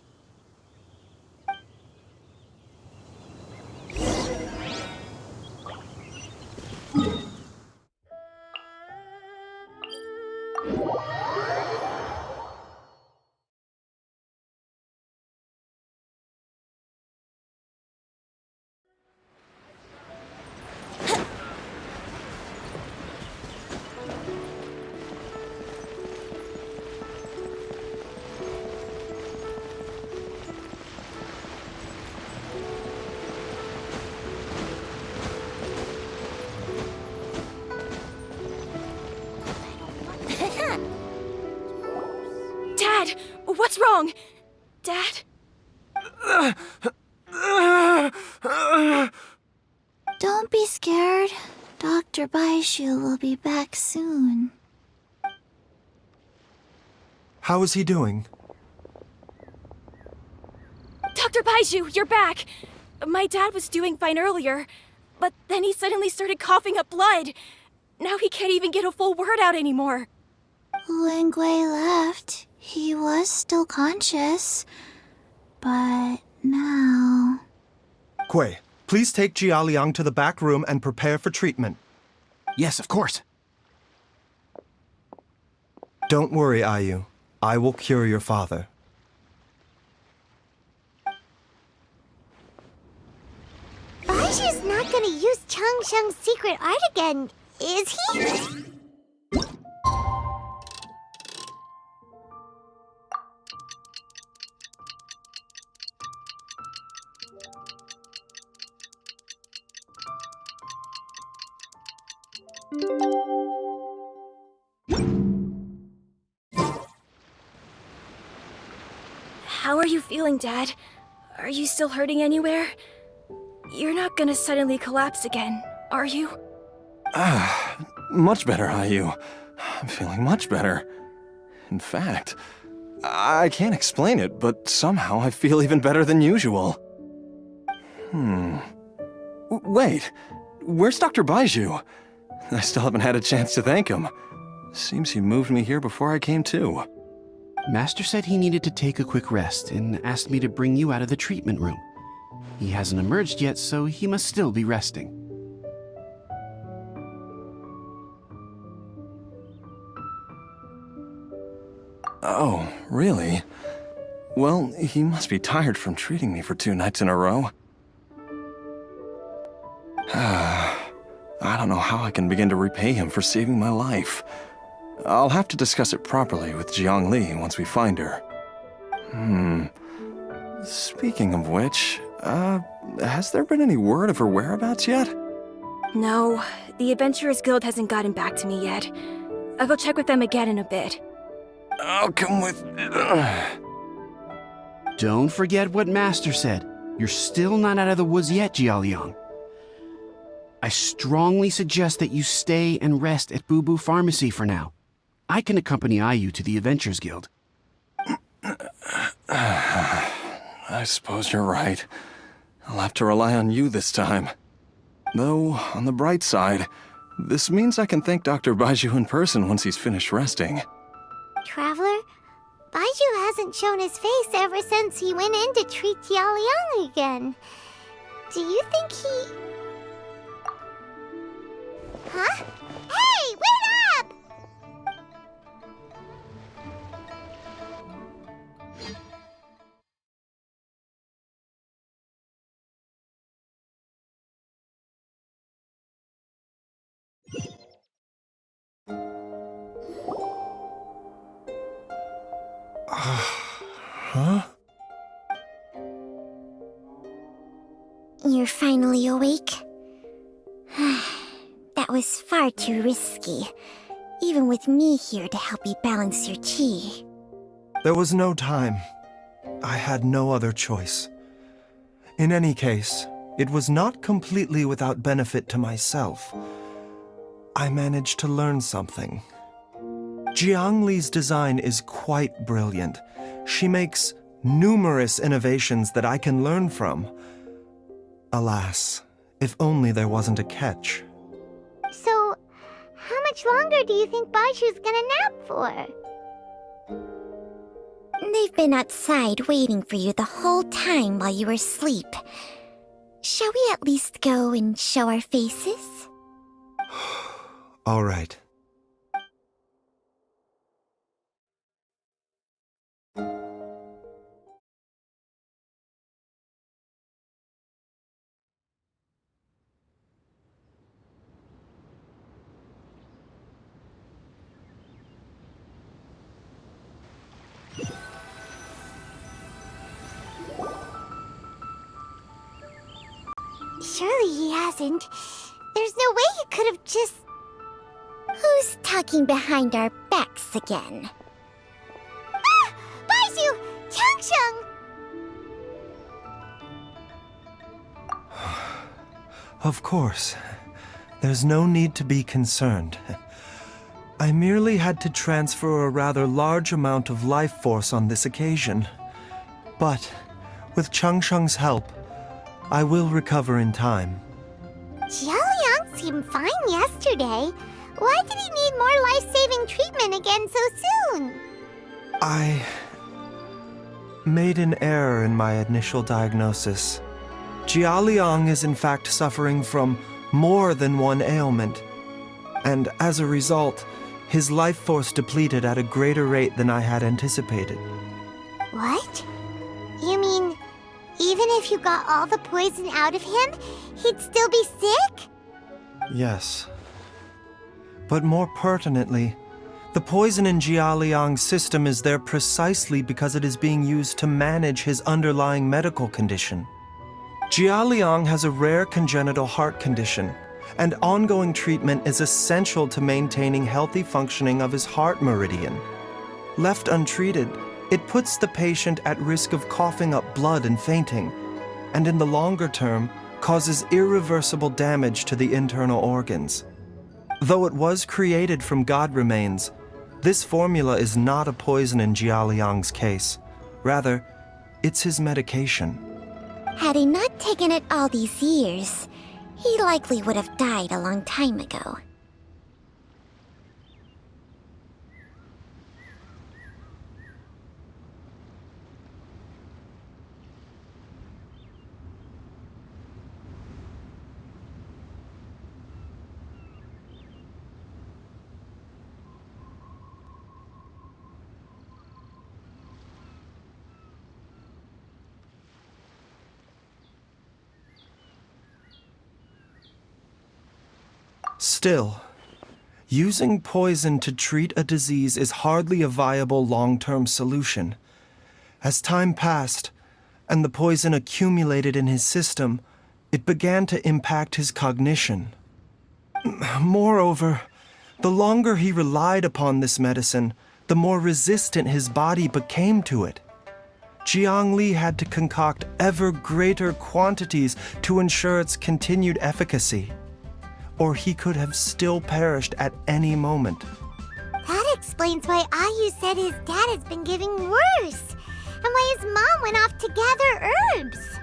Dad! What's wrong? Dad? Don't be scared. Dr. Baizhu will be back soon. How is he doing? Dr. Baizhu, you're back! My dad was doing fine earlier, but then he suddenly started coughing up blood. Now he can't even get a full word out anymore. When Gui left, he was still conscious. But now... Gui, please take Jiaoliang to the back room and prepare for treatment. Yes, of course. Don't worry, Ayu. I will cure your father. Baizhu's not gonna use Changsheng's secret art again, is he? How are you feeling, Dad? Are you still hurting anywhere? You're not gonna suddenly collapse again, are you? Much better, Ayu. I'm feeling much better. In fact, I can't explain it, but somehow I feel even better than usual. Wait, where's Dr. Baizhu? I still haven't had a chance to thank him. Seems he moved me here before I came to. Master said he needed to take a quick rest and asked me to bring you out of the treatment room. He hasn't emerged yet, so he must still be resting. Oh, really? Well, he must be tired from treating me for 2 nights in a row. I don't know how I can begin to repay him for saving my life. I'll have to discuss it properly with Jiangli once we find her. Speaking of which, has there been any word of her whereabouts yet? No, the Adventurers Guild hasn't gotten back to me yet. I'll go check with them again in a bit. I'll come with... Don't forget what Master said. You're still not out of the woods yet, Jialiang. I strongly suggest that you stay and rest at Bubu Pharmacy for now. I can accompany Ayu to the Adventurers Guild. I suppose you're right. I'll have to rely on you this time. Though, on the bright side, this means I can thank Dr. Baizhu in person once he's finished resting. Traveler, Baizhu hasn't shown his face ever since he went in to treat Jialiang again. Do you think he... Huh? Hey, wait up! Huh? You're finally awake? That was far too risky, even with me here to help you balance your chi. There was no time. I had no other choice. In any case, it was not completely without benefit to myself. I managed to learn something. Jiangli's design is quite brilliant. She makes numerous innovations that I can learn from. Alas, if only there wasn't a catch. So, how much longer do you think Baizhu's gonna nap for? They've been outside waiting for you the whole time while you were asleep. Shall we at least go and show our faces? All right. Surely he hasn't. There's no way he could have just... Who's talking behind our backs again? Ah! Baizhu! Changsheng! Of course. There's no need to be concerned. I merely had to transfer a rather large amount of life force on this occasion. But, with Changsheng's help, I will recover in time. Jialiang seemed fine yesterday. Why did he need more life-saving treatment again so soon? I made an error in my initial diagnosis. Jialiang is in fact suffering from more than one ailment. And as a result, his life force depleted at a greater rate than I had anticipated. What? You mean, even if you got all the poison out of him, he'd still be sick? Yes. But more pertinently, the poison in Jialiang's system is there precisely because it is being used to manage his underlying medical condition. Jialiang has a rare congenital heart condition, and ongoing treatment is essential to maintaining healthy functioning of his heart meridian. Left untreated, it puts the patient at risk of coughing up blood and fainting, and in the longer term, causes irreversible damage to the internal organs. Though it was created from god remains, this formula is not a poison in Jialiang's case. Rather, it's his medication. Had he not taken it all these years, he likely would have died a long time ago. Still, using poison to treat a disease is hardly a viable long-term solution. As time passed, and the poison accumulated in his system, it began to impact his cognition. Moreover, the longer he relied upon this medicine, the more resistant his body became to it. Jiangli had to concoct ever greater quantities to ensure its continued efficacy, or he could have still perished at any moment. That explains why Ayu said his dad has been getting worse, and why his mom went off to gather herbs.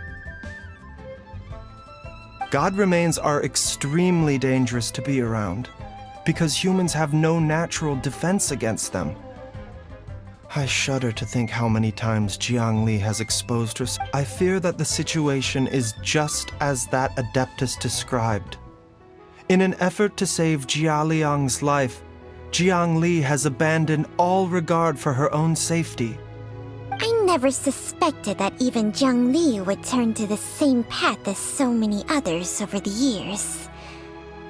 God remains are extremely dangerous to be around, because humans have no natural defense against them. I shudder to think how many times Jiangli has exposed herself. I fear that the situation is just as that adeptus described. In an effort to save Jialiang's life, Jiangli has abandoned all regard for her own safety. I never suspected that even Jiangli would turn to the same path as so many others over the years.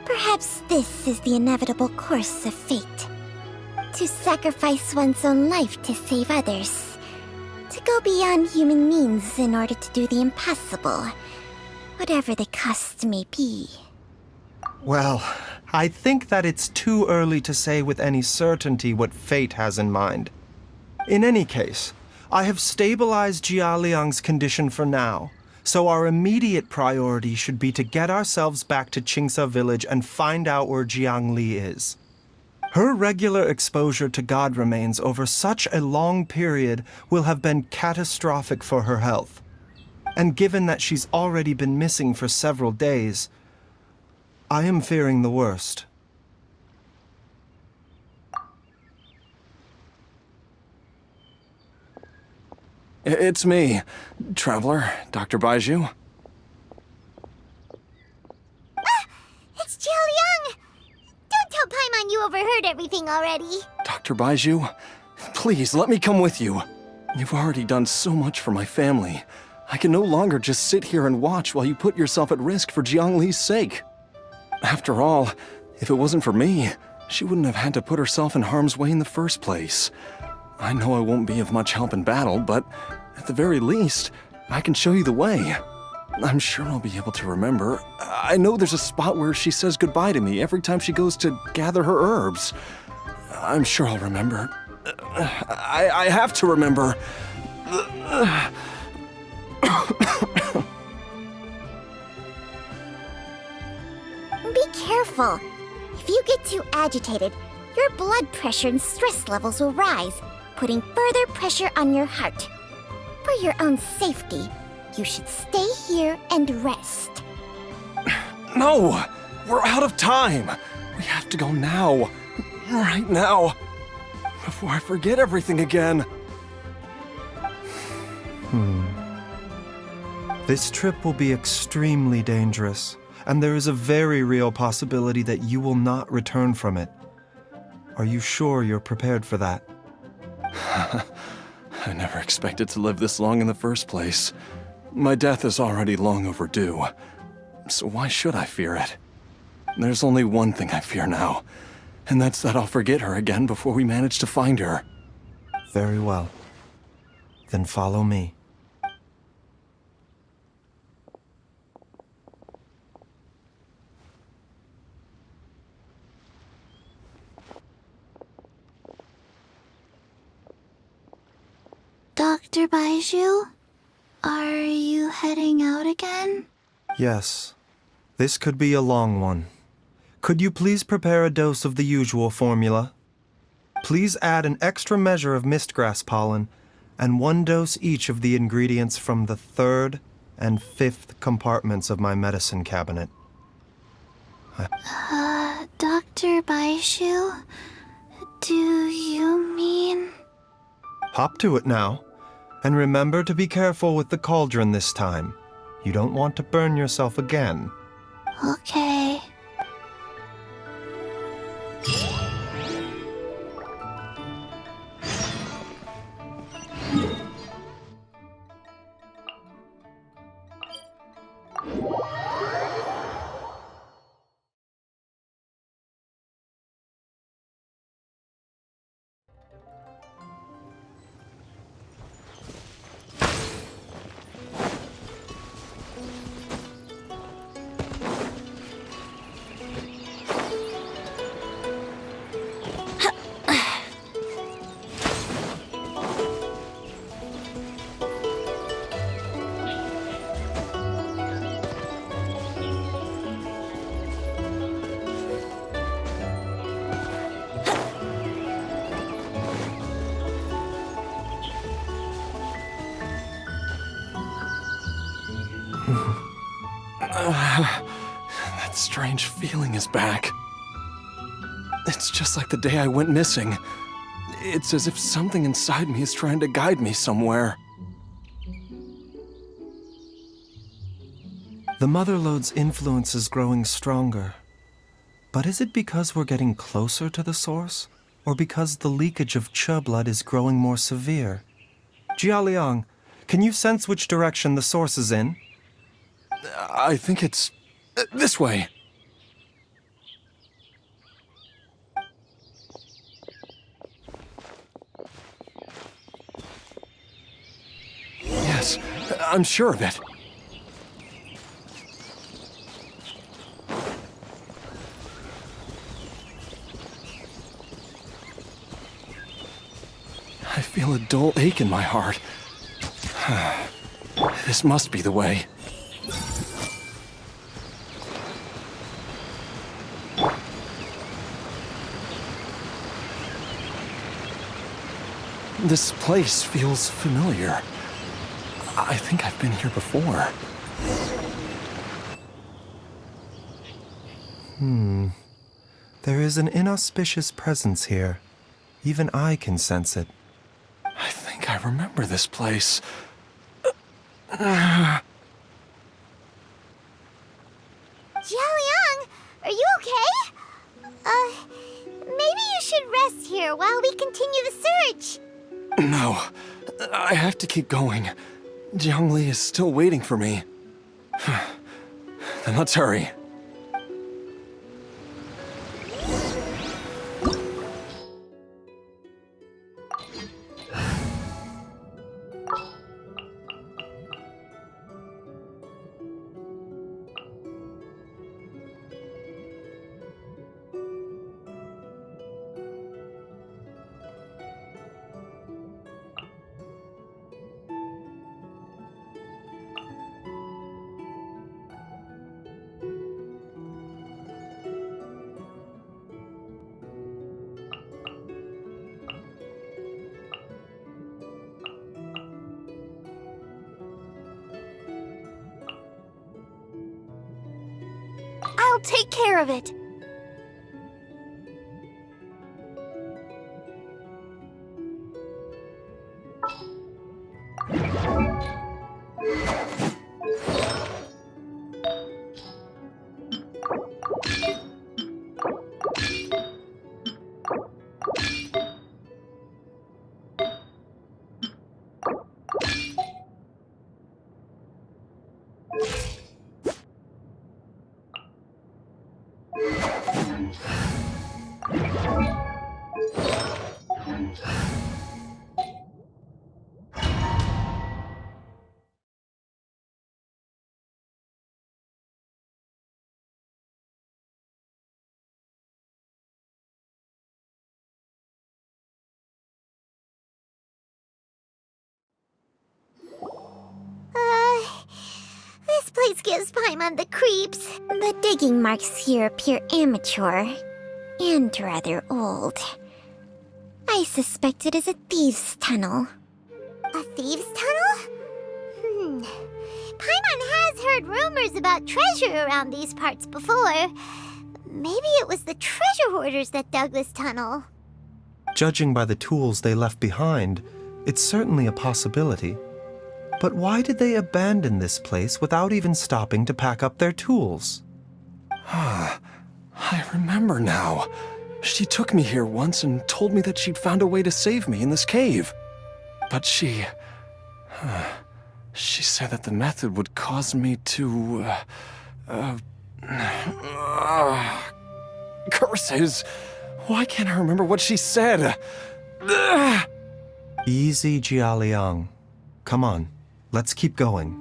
Perhaps this is the inevitable course of fate. To sacrifice one's own life to save others. To go beyond human means in order to do the impossible, whatever the cost may be. Well, I think that it's too early to say with any certainty what fate has in mind. In any case, I have stabilized Jialiang's condition for now, so our immediate priority should be to get ourselves back to Qingsa village and find out where Jiangli is. Her regular exposure to God remains over such a long period will have been catastrophic for her health. And given that she's already been missing for several days, I am fearing the worst. It's me, Traveler, Dr. Baizhu. It's Jialiang! Don't tell Paimon you overheard everything already. Dr. Baizhu, please let me come with you. You've already done so much for my family. I can no longer just sit here and watch while you put yourself at risk for Jiangli's sake. After all, if it wasn't for me, she wouldn't have had to put herself in harm's way in the first place. I know I won't be of much help in battle, but at the very least, I can show you the way. I'm sure I'll be able to remember. I know there's a spot where she says goodbye to me every time she goes to gather her herbs. I'm sure I'll remember. I have to remember. Be careful. If you get too agitated, your blood pressure and stress levels will rise, putting further pressure on your heart. For your own safety, you should stay here and rest. No! We're out of time! We have to go now. Right now. Before I forget everything again. This trip will be extremely dangerous, and there is a very real possibility that you will not return from it. Are you sure you're prepared for that? I never expected to live this long in the first place. My death is already long overdue. So why should I fear it? There's only one thing I fear now, and that's that I'll forget her again before we manage to find her. Very well. Then follow me. Dr. Baizhu, are you heading out again? Yes. This could be a long one. Could you please prepare a dose of the usual formula? Please add an extra measure of mistgrass pollen and 1 dose each of the ingredients from the 3rd and 5th compartments of my medicine cabinet. Dr. Baizhu, do you mean... Hop to it now. And remember to be careful with the cauldron this time. You don't want to burn yourself again. Okay. That strange feeling is back. It's just like the day I went missing. It's as if something inside me is trying to guide me somewhere. The Mother Lode's influence is growing stronger. But is it because we're getting closer to the source? Or because the leakage of Che blood is growing more severe? Jialiang, can you sense which direction the source is in? I think it's this way. Yes, I'm sure of it. I feel a dull ache in my heart. This must be the way. This place feels familiar. I think I've been here before. There is an inauspicious presence here. Even I can sense it. I think I remember this place. Jialiang, are you okay? Maybe you should rest here while we continue the search. No, I have to keep going. Jiangli is still waiting for me. Then let's hurry. I'll take care of it. This place gives Paimon the creeps. The digging marks here appear amateur and rather old. I suspect it is a thieves' tunnel. A thieves' tunnel? Paimon has heard rumors about treasure around these parts before. Maybe it was the treasure hoarders that dug this tunnel. Judging by the tools they left behind, it's certainly a possibility. But why did they abandon this place without even stopping to pack up their tools? I remember now. She took me here once and told me that she'd found a way to save me in this cave. But she said that the method would cause me to, curses! Why can't I remember what she said? Easy, Jialiang. Come on, let's keep going.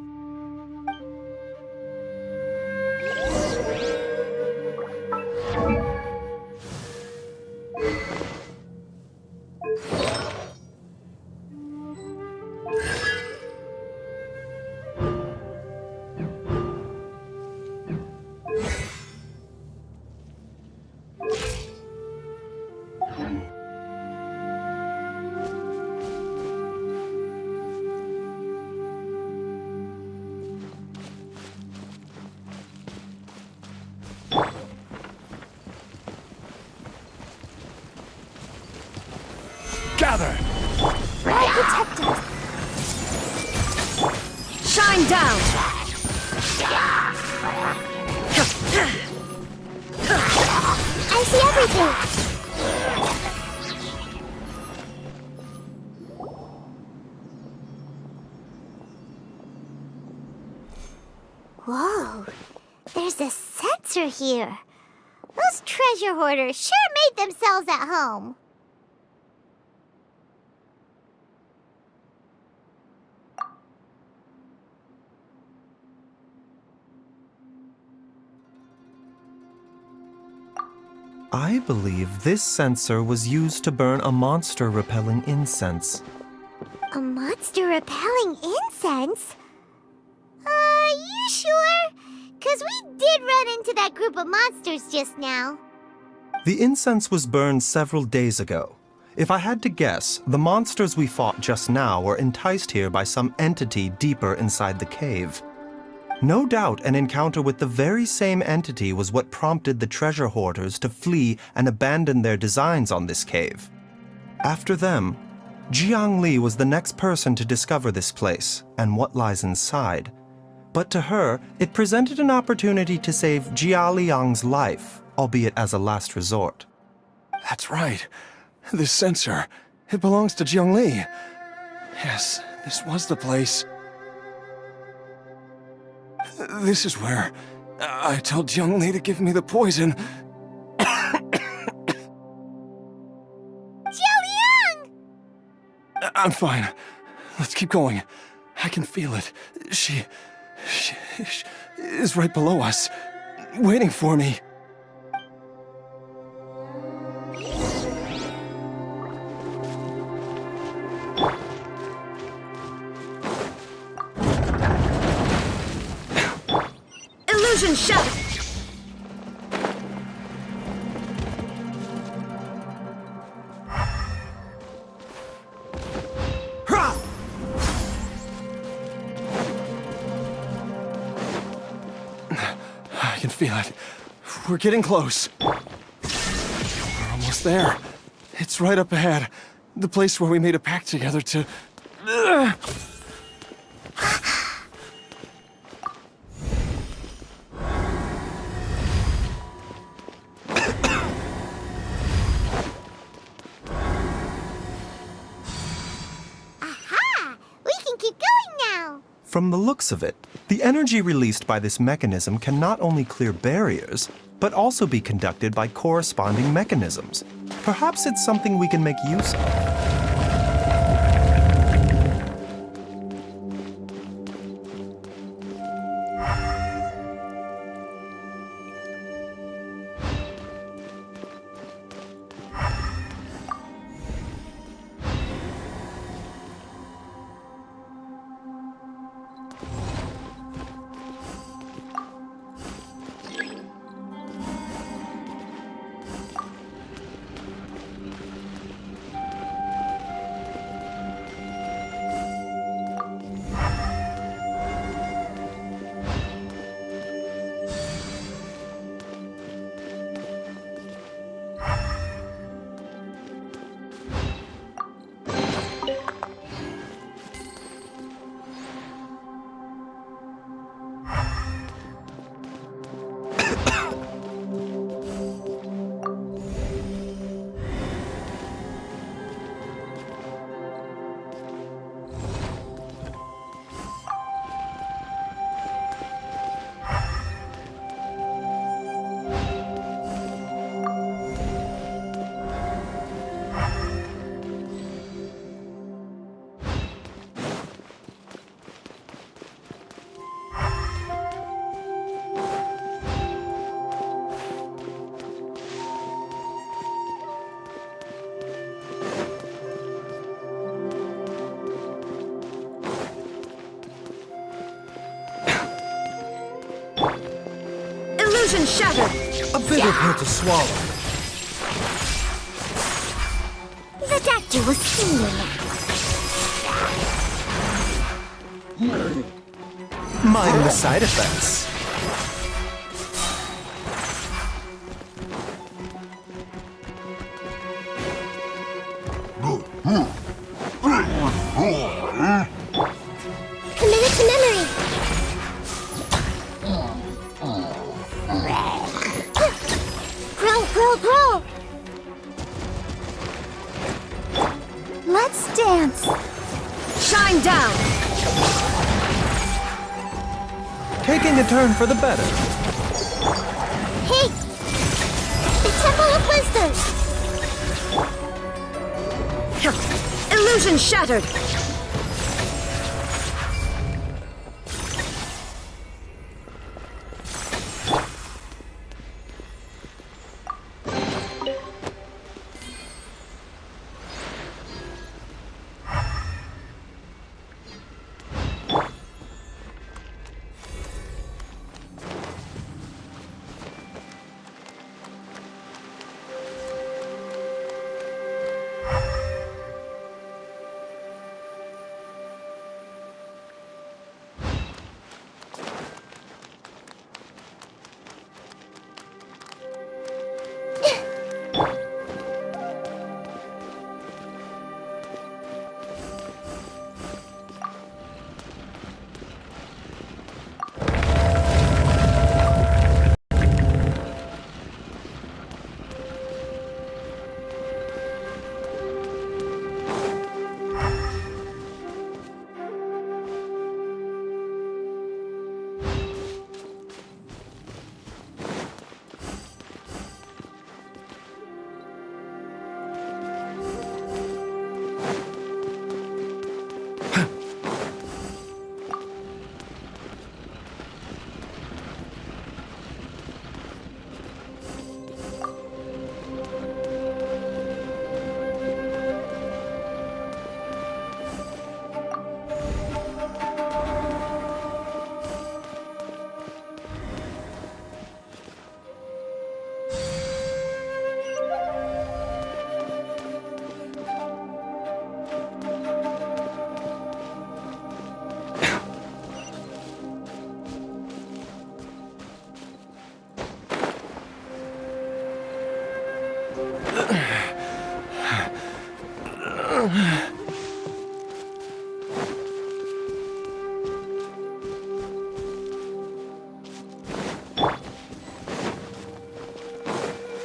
gather! I'll protect us. Shine down! I see everything! Whoa, there's a sensor here. Those treasure hoarders sure made themselves at home. I believe this sensor was used to burn a monster-repelling incense. A monster repelling incense? You sure? 'Cause we did run into that group of monsters just now. The incense was burned several days ago. If I had to guess, the monsters we fought just now were enticed here by some entity deeper inside the cave. No doubt an encounter with the very same entity was what prompted the treasure hoarders to flee and abandon their designs on this cave. After them, Jiang Li was the next person to discover this place and what lies inside. But to her, it presented an opportunity to save Jia Liang's life, albeit as a last resort. That's right. This sensor, it belongs to Jiang Li. Yes, this was the place. This is where I told Jiang Li to give me the poison. Jiang! I'm fine. Let's keep going. I can feel it. She is right below us, waiting for me. Illusion shattered! I can feel it. We're getting close. We're almost there. It's right up ahead. The place where we made a pact together to... Aha! We can keep going now! From the looks of it, the energy released by this mechanism can not only clear barriers, but also be conducted by corresponding mechanisms. Perhaps it's something we can make use of. Illusion shattered! A bitter pill to swallow. The doctor will see you now. Mind the side effects. down! Taking a turn for the better. Hey! The Temple of Wisdom! Illusion shattered!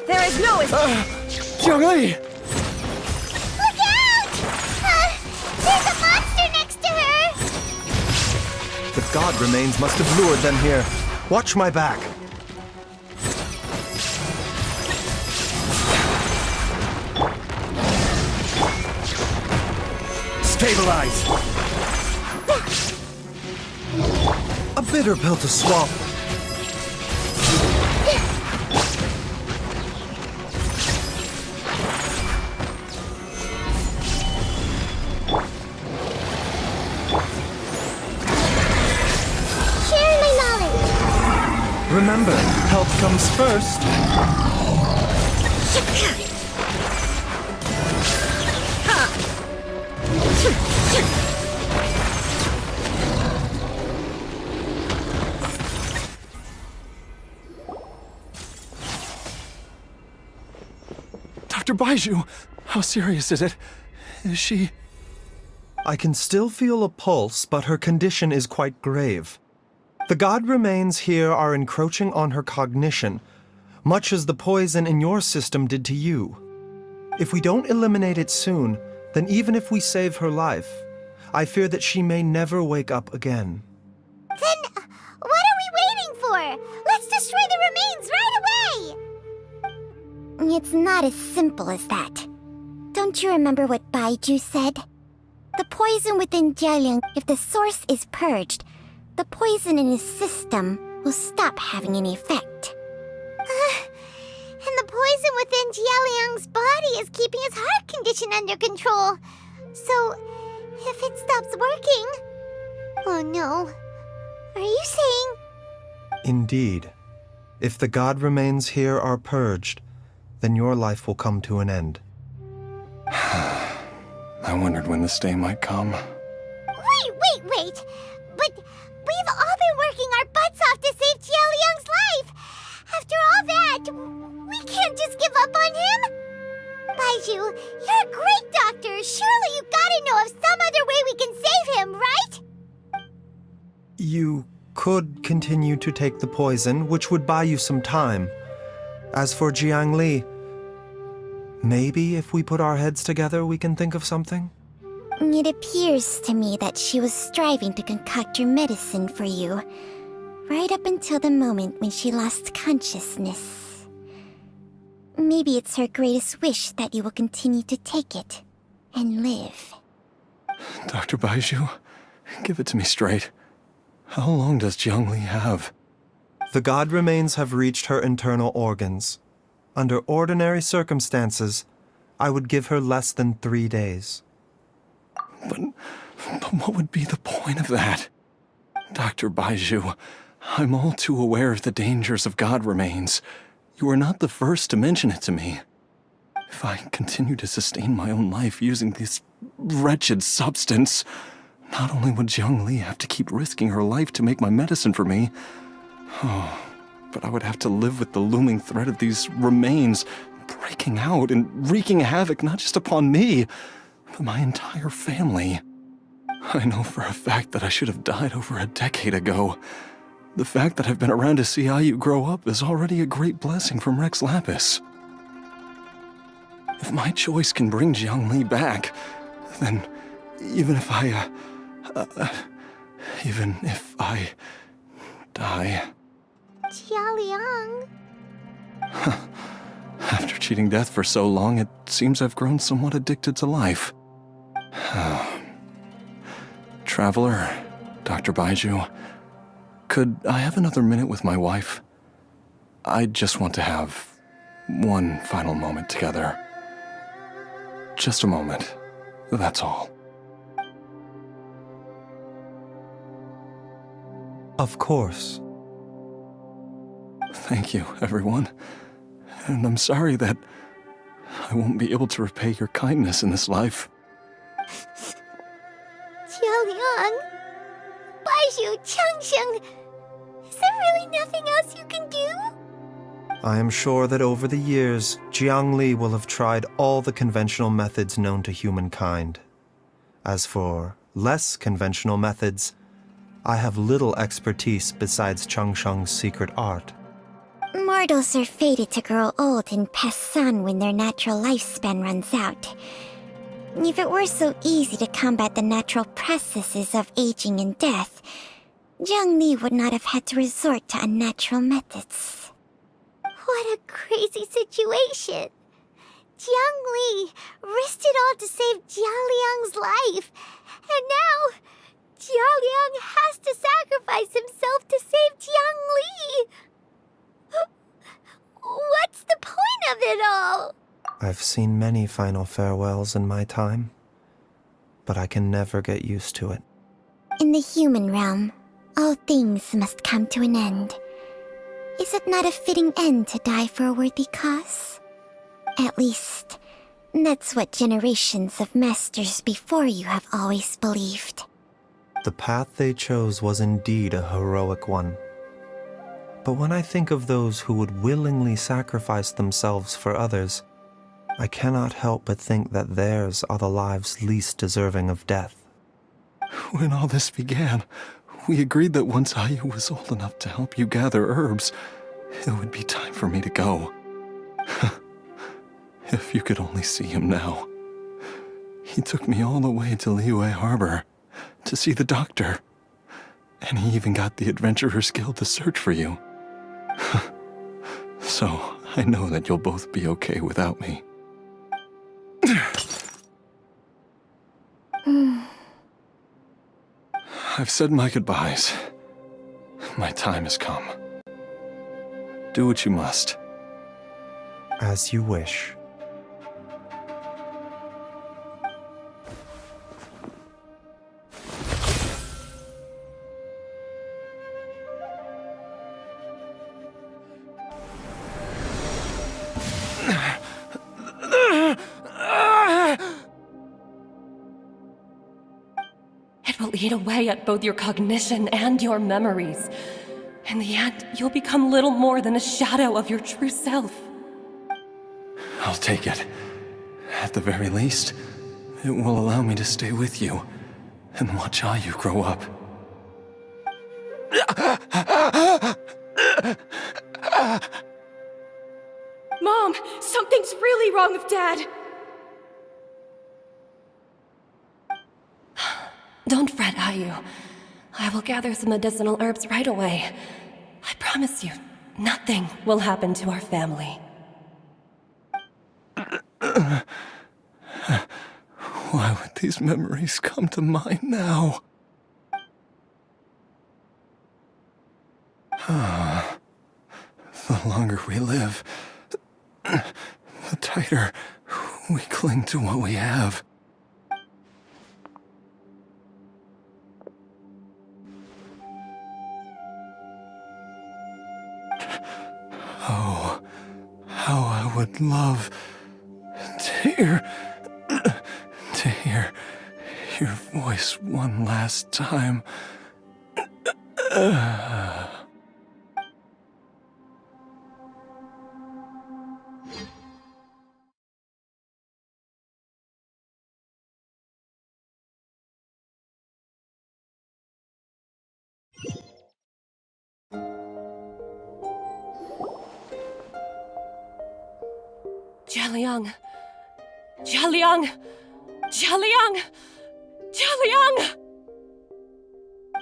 There is no Jiangli! Look out! There's a monster next to her! The god remains must have lured them here. Watch my back. Stabilize! A bitter pill to swallow. Share my knowledge! Remember, health comes first. Dr. Baizhu, how serious is it? Is she... I can still feel a pulse, but her condition is quite grave. The god remains here are encroaching on her cognition, much as the poison in your system did to you. If we don't eliminate it soon, then even if we save her life, I fear that she may never wake up again. Then, what are we waiting for? Let's destroy the remains right away! It's not as simple as that. Don't you remember what Baizhu said? The poison within Jarang, if the source is purged, the poison in his system will stop having any effect. And the poison within Jialiang's body is keeping his heart condition under control. So, if it stops working... Oh no. Are you saying... Indeed. If the god remains here are purged, then your life will come to an end. I wondered when this day might come. Wait! But we've all been working our butts off to save Jialiang's life! After all that, we can't just give up on him! Baizhu, you're a great doctor! Surely you gotta know of some other way we can save him, right? You could continue to take the poison, which would buy you some time. As for Jiangli, maybe if we put our heads together we can think of something? It appears to me that she was striving to concoct your medicine for you, right up until the moment when she lost consciousness. Maybe it's her greatest wish that you will continue to take it and live. Dr. Baizhu, give it to me straight. How long does Jiangli have? The god remains have reached her internal organs. Under ordinary circumstances, I would give her less than 3 days. But what would be the point of that? Dr. Baizhu, I'm all too aware of the dangers of god remains. You are not the first to mention it to me. If I continue to sustain my own life using this wretched substance, not only would Jiangli have to keep risking her life to make my medicine for me, but I would have to live with the looming threat of these remains breaking out and wreaking havoc not just upon me, but my entire family. I know for a fact that I should have died over a decade ago. The fact that I've been around to see how you grow up is already a great blessing from Rex Lapis. If my choice can bring Jiangli back, then even if I die... Jialiang. After cheating death for so long, it seems I've grown somewhat addicted to life. Traveler, Dr. Baizhu, could I have another minute with my wife? I just want to have one final moment together. Just a moment, that's all. Of course. Thank you, everyone. And I'm sorry that I won't be able to repay your kindness in this life. Jialiang. Baizhu, Changsheng. Is there really nothing else you can do? I am sure that over the years, Jiangli will have tried all the conventional methods known to humankind. As for less conventional methods, I have little expertise besides Changsheng's secret art. Mortals are fated to grow old and pass on when their natural lifespan runs out. If it were so easy to combat the natural processes of aging and death, Jiangli would not have had to resort to unnatural methods. What a crazy situation. Jiangli risked it all to save Jialiang's life. And now, Jialiang has to sacrifice himself to save Jiangli. What's the point of it all? I've seen many final farewells in my time, but I can never get used to it. In the human realm, all things must come to an end. Is it not a fitting end to die for a worthy cause? At least, that's what generations of masters before you have always believed. The path they chose was indeed a heroic one. But when I think of those who would willingly sacrifice themselves for others, I cannot help but think that theirs are the lives least deserving of death. When all this began, we agreed that once Ayu was old enough to help you gather herbs, it would be time for me to go. If you could only see him now. He took me all the way to Liyue Harbor to see the doctor. And he even got the Adventurers Guild to search for you. So, I know that you'll both be okay without me. I've said my goodbyes. My time has come. Do what you must. As you wish. It will eat away at both your cognition and your memories. In the end, you'll become little more than a shadow of your true self. I'll take it. At the very least, it will allow me to stay with you and watch Ayu grow up. Mom, something's really wrong with Dad. Don't fret, Ayu. I will gather some medicinal herbs right away. I promise you, nothing will happen to our family. Why would these memories come to mind now? The longer we live, the tighter we cling to what we have. Oh, how I would love to hear your voice one last time. Jialiang! Jialiang! Jialiang! Jialiang!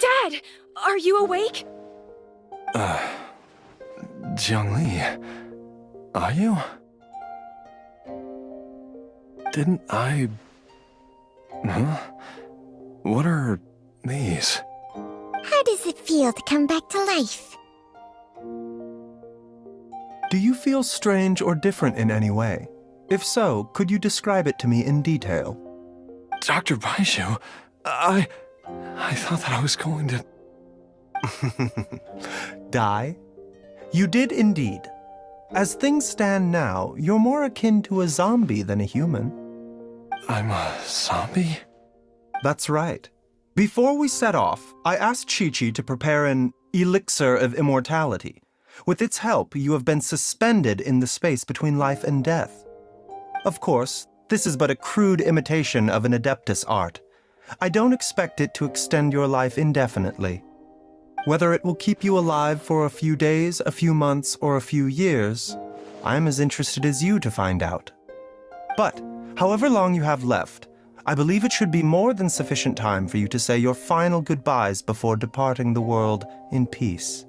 Dad, are you awake? Jiangli, are you? Didn't I... Huh? What are these? How does it feel to come back to life? Do you feel strange or different in any way? If so, could you describe it to me in detail? Dr. Baizhu, I thought that I was going to... Die? You did indeed. As things stand now, you're more akin to a zombie than a human. I'm a zombie? That's right. Before we set off, I asked Chi-Chi to prepare an elixir of immortality. With its help, you have been suspended in the space between life and death. Of course, this is but a crude imitation of an Adeptus art. I don't expect it to extend your life indefinitely. Whether it will keep you alive for a few days, a few months, or a few years, I am as interested as you to find out. But, however long you have left, I believe it should be more than sufficient time for you to say your final goodbyes before departing the world in peace.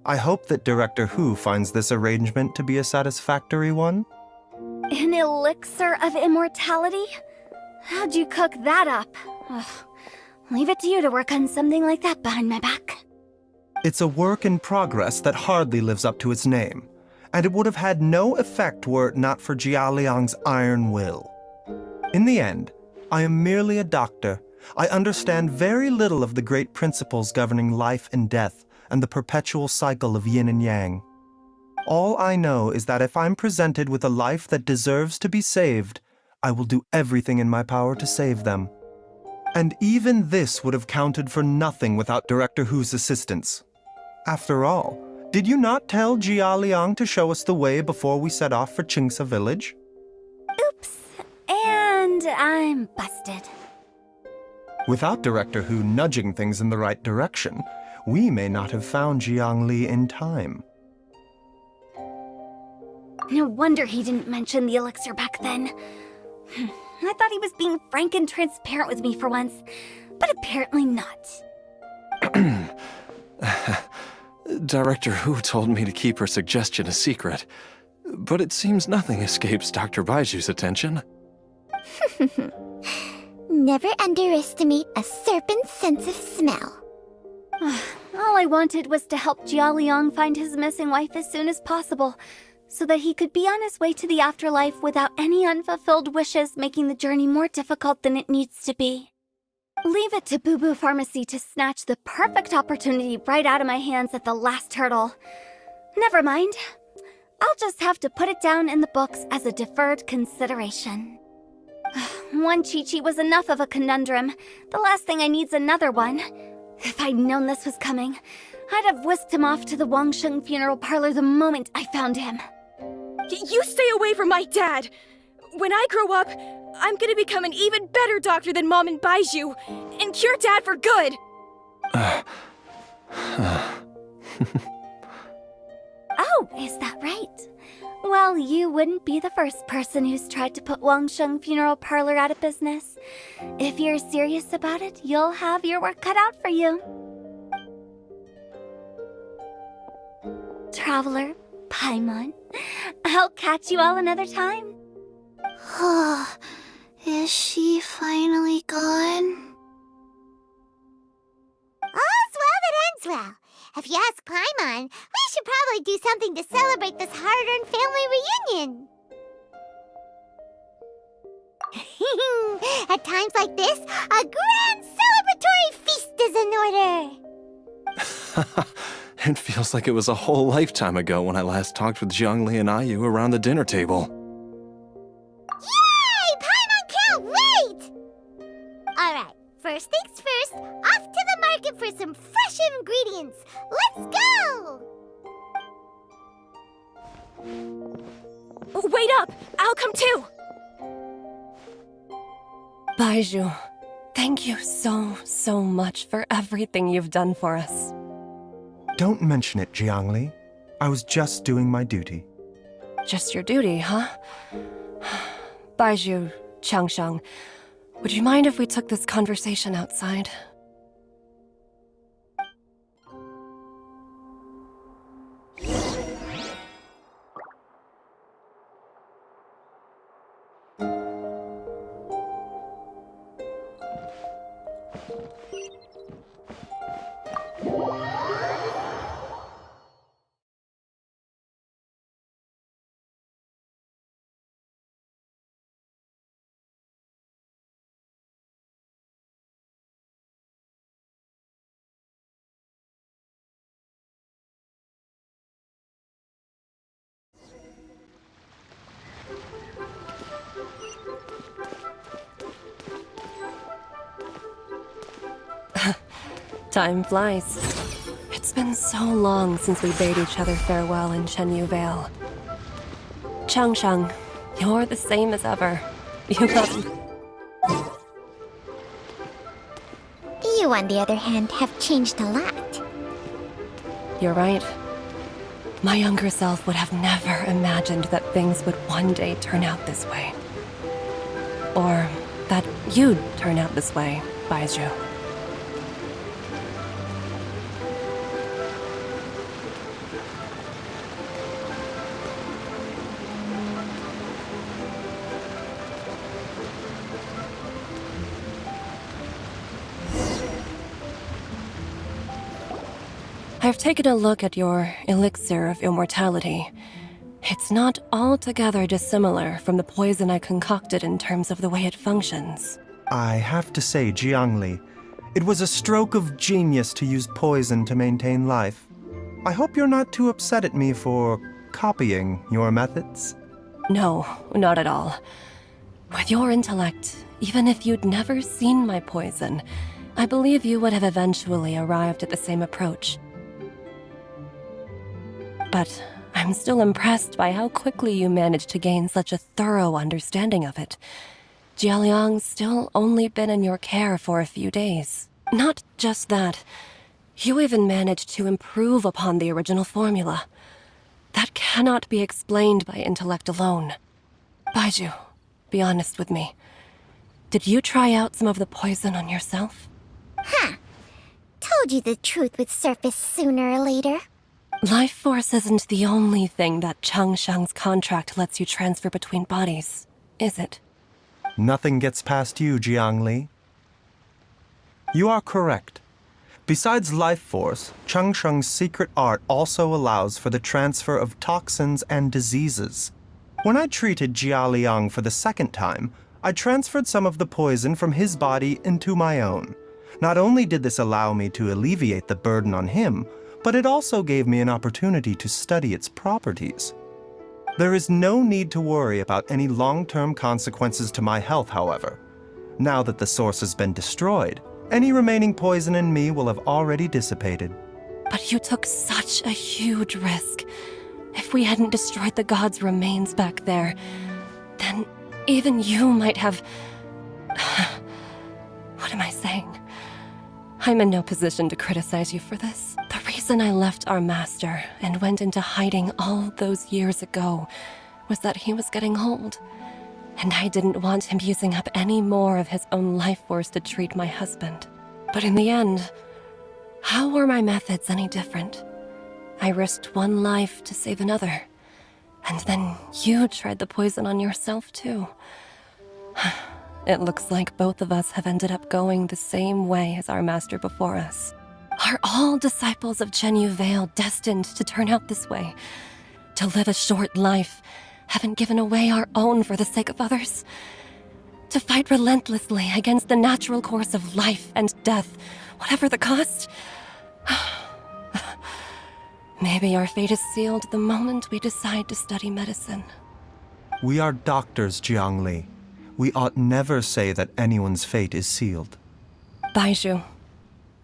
I hope that Director Hu finds this arrangement to be a satisfactory one. An elixir of immortality? How'd you cook that up? Ugh. Leave it to you to work on something like that behind my back. It's a work in progress that hardly lives up to its name, and it would have had no effect were it not for Jialiang's iron will. In the end, I am merely a doctor. I understand very little of the great principles governing life and death and the perpetual cycle of yin and yang. All I know is that if I'm presented with a life that deserves to be saved, I will do everything in my power to save them. And even this would have counted for nothing without Director Hu's assistance. After all, did you not tell Jialiang to show us the way before we set off for Qingce village? Oops. And I'm busted. Without Director Hu nudging things in the right direction, we may not have found Jiangli in time. No wonder he didn't mention the elixir back then. I thought he was being frank and transparent with me for once, but apparently not. Director Hu told me to keep her suggestion a secret, but it seems nothing escapes Dr. Baizhu's attention. Never underestimate a serpent's sense of smell. All I wanted was to help Jialiang find his missing wife as soon as possible, so that he could be on his way to the afterlife without any unfulfilled wishes making the journey more difficult than it needs to be. Leave it to Bubu Pharmacy to snatch the perfect opportunity right out of my hands at the last hurdle. Never mind. I'll just have to put it down in the books as a deferred consideration. One Chi-Chi was enough of a conundrum. The last thing I need's another one. If I'd known this was coming, I'd have whisked him off to the Wangsheng funeral parlor the moment I found him. You stay away from my dad! When I grow up, I'm gonna become an even better doctor than Mom and Baizhu, and cure Dad for good! Oh, is that right? Well, Well, you wouldn't be the first person who's tried to put Wangsheng Funeral Parlor out of business. If you're serious about it, you'll have your work cut out for you. Traveler, Paimon, I'll catch you all another time. Is she finally gone? All's well that ends well. If you ask Paimon, we should probably do something to celebrate this hard-earned family reunion. At times like this, a grand celebratory feast is in order. It feels like it was a whole lifetime ago when I last talked with Jiangli and Ayu around the dinner table. Yay! Paimon can't wait! Alright, first things first, off to the market for some fresh ingredients. Let's go! Wait up! I'll come too! Baizhu, thank you so much for everything you've done for us. Don't mention it, Jiangli. I was just doing my duty. Just your duty, huh? Baizhu, Changsheng, would you mind if we took this conversation outside? Time flies. It's been so long since we bade each other farewell in Chenyu Vale. Changsheng, you're the same as ever. You got... You, on the other hand, have changed a lot. You're right. My younger self would have never imagined that things would one day turn out this way. Or that you'd turn out this way, Baizhu. I've taken a look at your elixir of immortality. It's not altogether dissimilar from the poison I concocted in terms of the way it functions. I have to say, Jiangli, it was a stroke of genius to use poison to maintain life. I hope you're not too upset at me for copying your methods. No, not at all. With your intellect, even if you'd never seen my poison, I believe you would have eventually arrived at the same approach. But I'm still impressed by how quickly you managed to gain such a thorough understanding of it. Jialiang's still only been in your care for a few days. Not just that, you even managed to improve upon the original formula. That cannot be explained by intellect alone. Baizhu, be honest with me. Did you try out some of the poison on yourself? Huh. Told you the truth would surface sooner or later. Life force isn't the only thing that Changsheng's contract lets you transfer between bodies, is it? Nothing gets past you, Jiangli. You are correct. Besides life force, Changsheng's secret art also allows for the transfer of toxins and diseases. When I treated Jia Liang for the second time, I transferred some of the poison from his body into my own. Not only did this allow me to alleviate the burden on him, but it also gave me an opportunity to study its properties. There is no need to worry about any long-term consequences to my health, however. Now that the source has been destroyed, any remaining poison in me will have already dissipated. But you took such a huge risk. If we hadn't destroyed the god's remains back there, then even you might have... What am I saying? I'm in no position to criticize you for this. The reason I left our master and went into hiding all those years ago was that he was getting old, and I didn't want him using up any more of his own life force to treat my husband. But in the end, how were my methods any different? I risked one life to save another, and then you tried the poison on yourself too. It looks like both of us have ended up going the same way as our master before us. Are all disciples of Chenyu Vale destined to turn out this way? To live a short life, having given away our own for the sake of others? To fight relentlessly against the natural course of life and death, whatever the cost? Maybe our fate is sealed the moment we decide to study medicine. We are doctors, Jiangli. We ought never say that anyone's fate is sealed. Baizhu,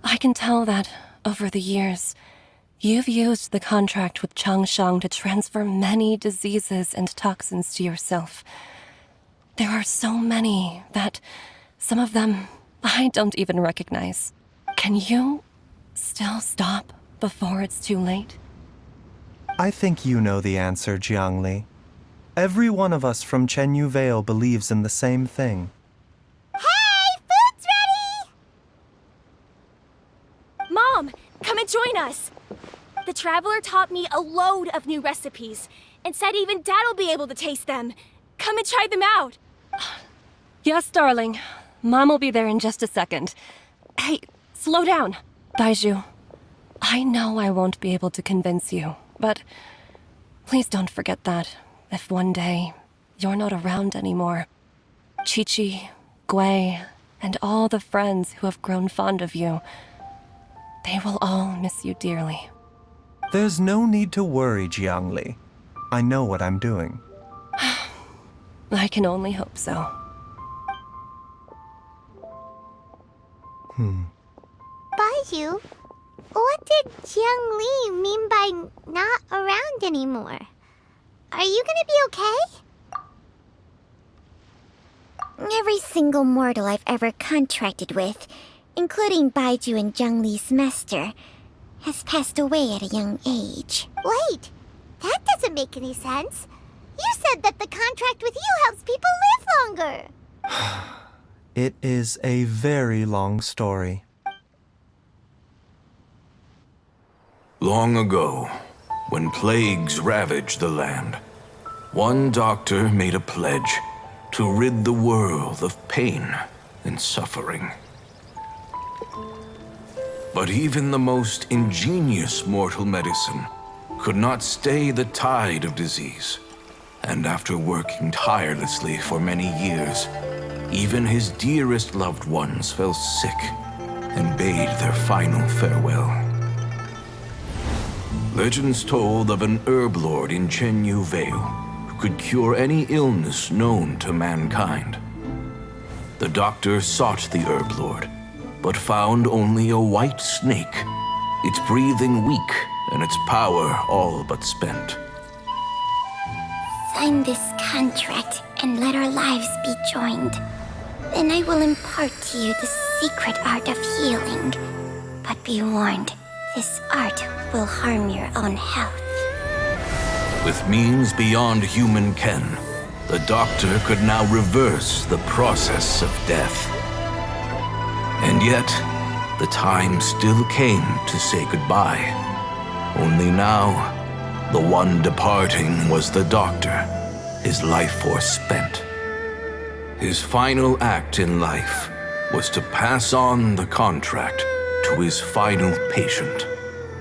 I can tell that, over the years, you've used the contract with Changsheng to transfer many diseases and toxins to yourself. There are so many that, some of them, I don't even recognize. Can you still stop before it's too late? I think you know the answer, Jiangli. Every one of us from Chenyu Vale believes in the same thing. Hey, food's ready! Mom, come and join us! The Traveler taught me a load of new recipes, and said even Dad'll be able to taste them. Come and try them out! Yes, darling. Mom will be there in just a second. Hey, slow down. Baizhu, I know I won't be able to convince you, but please don't forget that if one day you're not around anymore, Chi-Chi, Gui, and all the friends who have grown fond of you, they will all miss you dearly. There's no need to worry, Jiangli. I know what I'm doing. I can only hope so. Baizhu, what did Jiang Li mean by not around anymore? Are you gonna be okay? Every single mortal I've ever contracted with, including Baizhu and Jiang Li's master, has passed away at a young age. Wait, that doesn't make any sense. You said that the contract with you helps people live longer. It is a very long story. Long ago, when plagues ravaged the land, one doctor made a pledge to rid the world of pain and suffering. But even the most ingenious mortal medicine could not stay the tide of disease. And after working tirelessly for many years, even his dearest loved ones fell sick and bade their final farewell. Legends told of an herb lord in Chenyu Vale who could cure any illness known to mankind. The doctor sought the herb lord, but found only a white snake, its breathing weak and its power all but spent. Sign this contract and let our lives be joined. Then I will impart to you the secret art of healing. But be warned, this art will harm your own health. With means beyond human ken, the doctor could now reverse the process of death. And yet, the time still came to say goodbye. Only now, the one departing was the doctor, his life force spent. His final act in life was to pass on the contract to his final patient,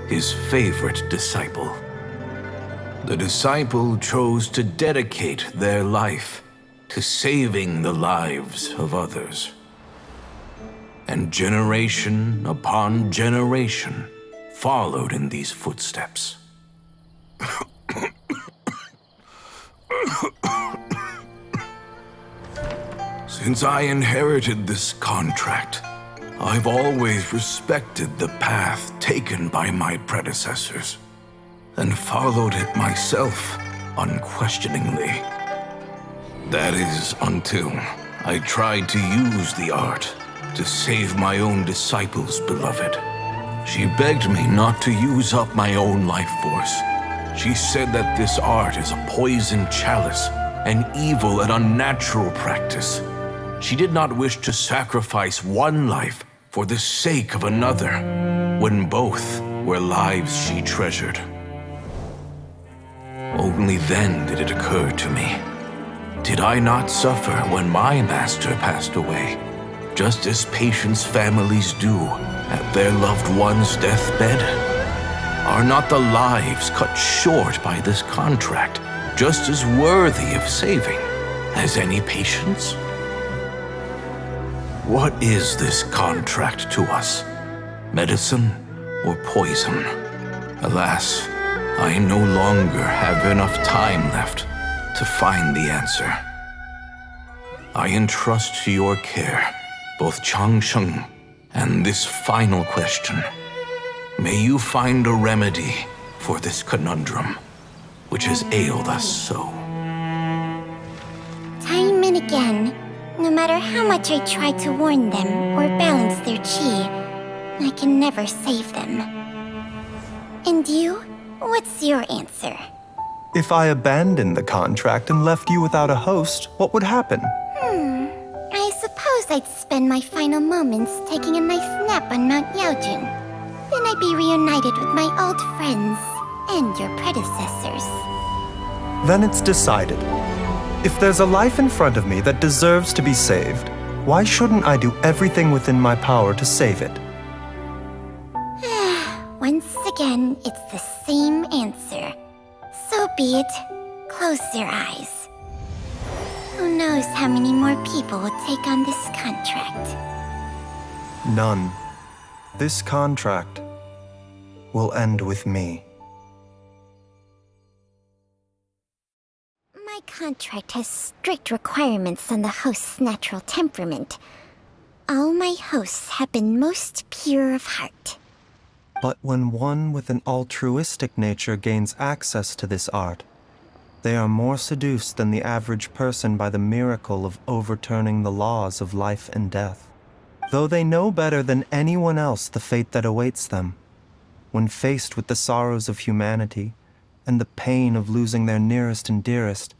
his favorite disciple. The disciple chose to dedicate their life to saving the lives of others. And generation upon generation followed in these footsteps. Since I inherited this contract, I've always respected the path taken by my predecessors and followed it myself unquestioningly. That is until I tried to use the art to save my own disciple's beloved. She begged me not to use up my own life force, She said that this art is a poisoned chalice, an evil and unnatural practice. She did not wish to sacrifice one life for the sake of another, when both were lives she treasured. Only then did it occur to me. Did I not suffer when my master passed away, just as patients' families do at their loved one's deathbed? Are not the lives cut short by this contract just as worthy of saving as any patient's? What is this contract to us? Medicine or poison? Alas, I no longer have enough time left to find the answer. I entrust to your care both Changsheng and this final question. May you find a remedy for this conundrum, which has ailed us so. Time and again, no matter how much I try to warn them or balance their chi, I can never save them. And you? What's your answer? If I abandoned the contract and left you without a host, what would happen? I suppose I'd spend my final moments taking a nice nap on Mount Yaojun. Then I'd be reunited with my old friends and your predecessors. Then it's decided. If there's a life in front of me that deserves to be saved, why shouldn't I do everything within my power to save it? Once again, it's the same answer. So be it. Close your eyes. Who knows how many more people will take on this contract? None. This contract will end with me. My contract has strict requirements on the host's natural temperament. All my hosts have been most pure of heart. But when one with an altruistic nature gains access to this art, they are more seduced than the average person by the miracle of overturning the laws of life and death. Though they know better than anyone else the fate that awaits them, when faced with the sorrows of humanity and the pain of losing their nearest and dearest,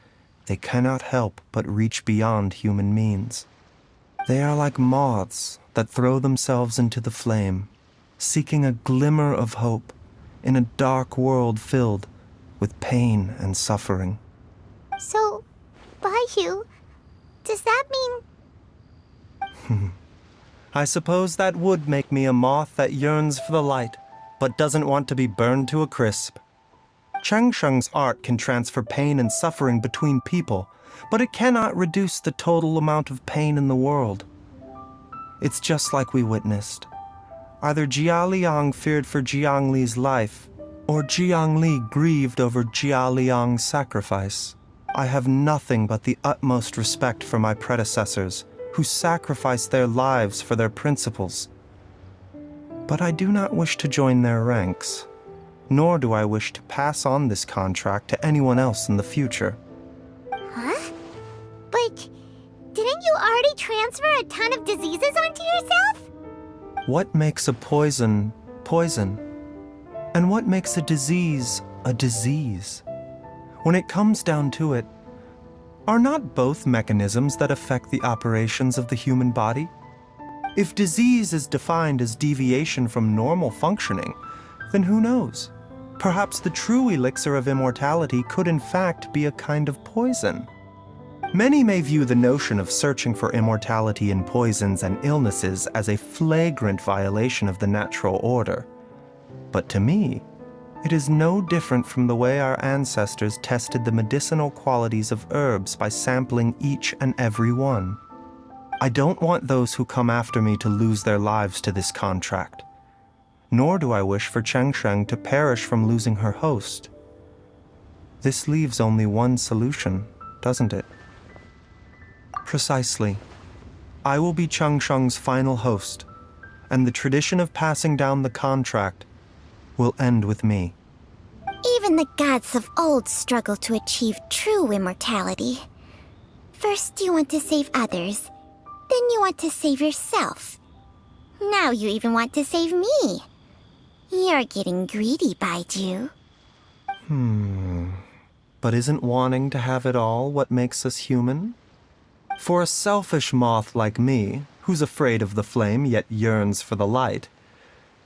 they cannot help but reach beyond human means. They are like moths that throw themselves into the flame, seeking a glimmer of hope in a dark world filled with pain and suffering. So, Baizhu, does that mean... I suppose that would make me a moth that yearns for the light, but doesn't want to be burned to a crisp. Changsheng's art can transfer pain and suffering between people, but it cannot reduce the total amount of pain in the world. It's just like we witnessed. Either Jia Liang feared for Jiang Li's life, or Jiang Li grieved over Jia Liang's sacrifice. I have nothing but the utmost respect for my predecessors, who sacrificed their lives for their principles. But I do not wish to join their ranks, nor do I wish to pass on this contract to anyone else in the future. Huh? But didn't you already transfer a ton of diseases onto yourself? What makes a poison, poison? And what makes a disease, a disease? When it comes down to it, are not both mechanisms that affect the operations of the human body? If disease is defined as deviation from normal functioning, then who knows? Perhaps the true elixir of immortality could in fact be a kind of poison. Many may view the notion of searching for immortality in poisons and illnesses as a flagrant violation of the natural order. But to me, it is no different from the way our ancestors tested the medicinal qualities of herbs by sampling each and every one. I don't want those who come after me to lose their lives to this contract. Nor do I wish for Changsheng to perish from losing her host. This leaves only one solution, doesn't it? Precisely. I will be Changsheng's final host, and the tradition of passing down the contract will end with me. Even the gods of old struggle to achieve true immortality. First you want to save others, then you want to save yourself. Now you even want to save me. You're getting greedy, Baizhu. But isn't wanting to have it all what makes us human? For a selfish moth like me, who's afraid of the flame yet yearns for the light,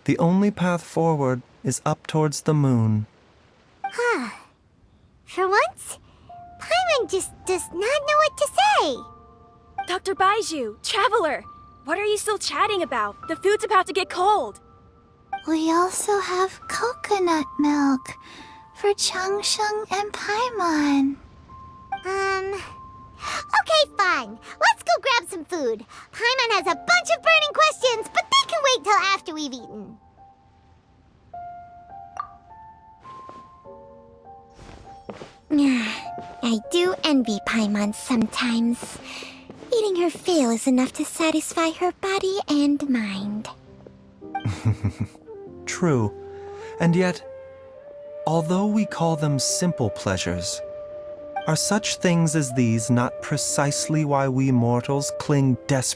the only path forward is up towards the moon. For once, Paimon just does not know what to say. Dr. Baizhu, Traveler, what are you still chatting about? The food's about to get cold. We also have coconut milk for Changsheng and Paimon. Okay, fine. Let's go grab some food. Paimon has a bunch of burning questions, but they can wait till after we've eaten. I do envy Paimon sometimes. Eating her fill is enough to satisfy her body and mind. True. And yet, although we call them simple pleasures, are such things as these not precisely why we mortals cling desperately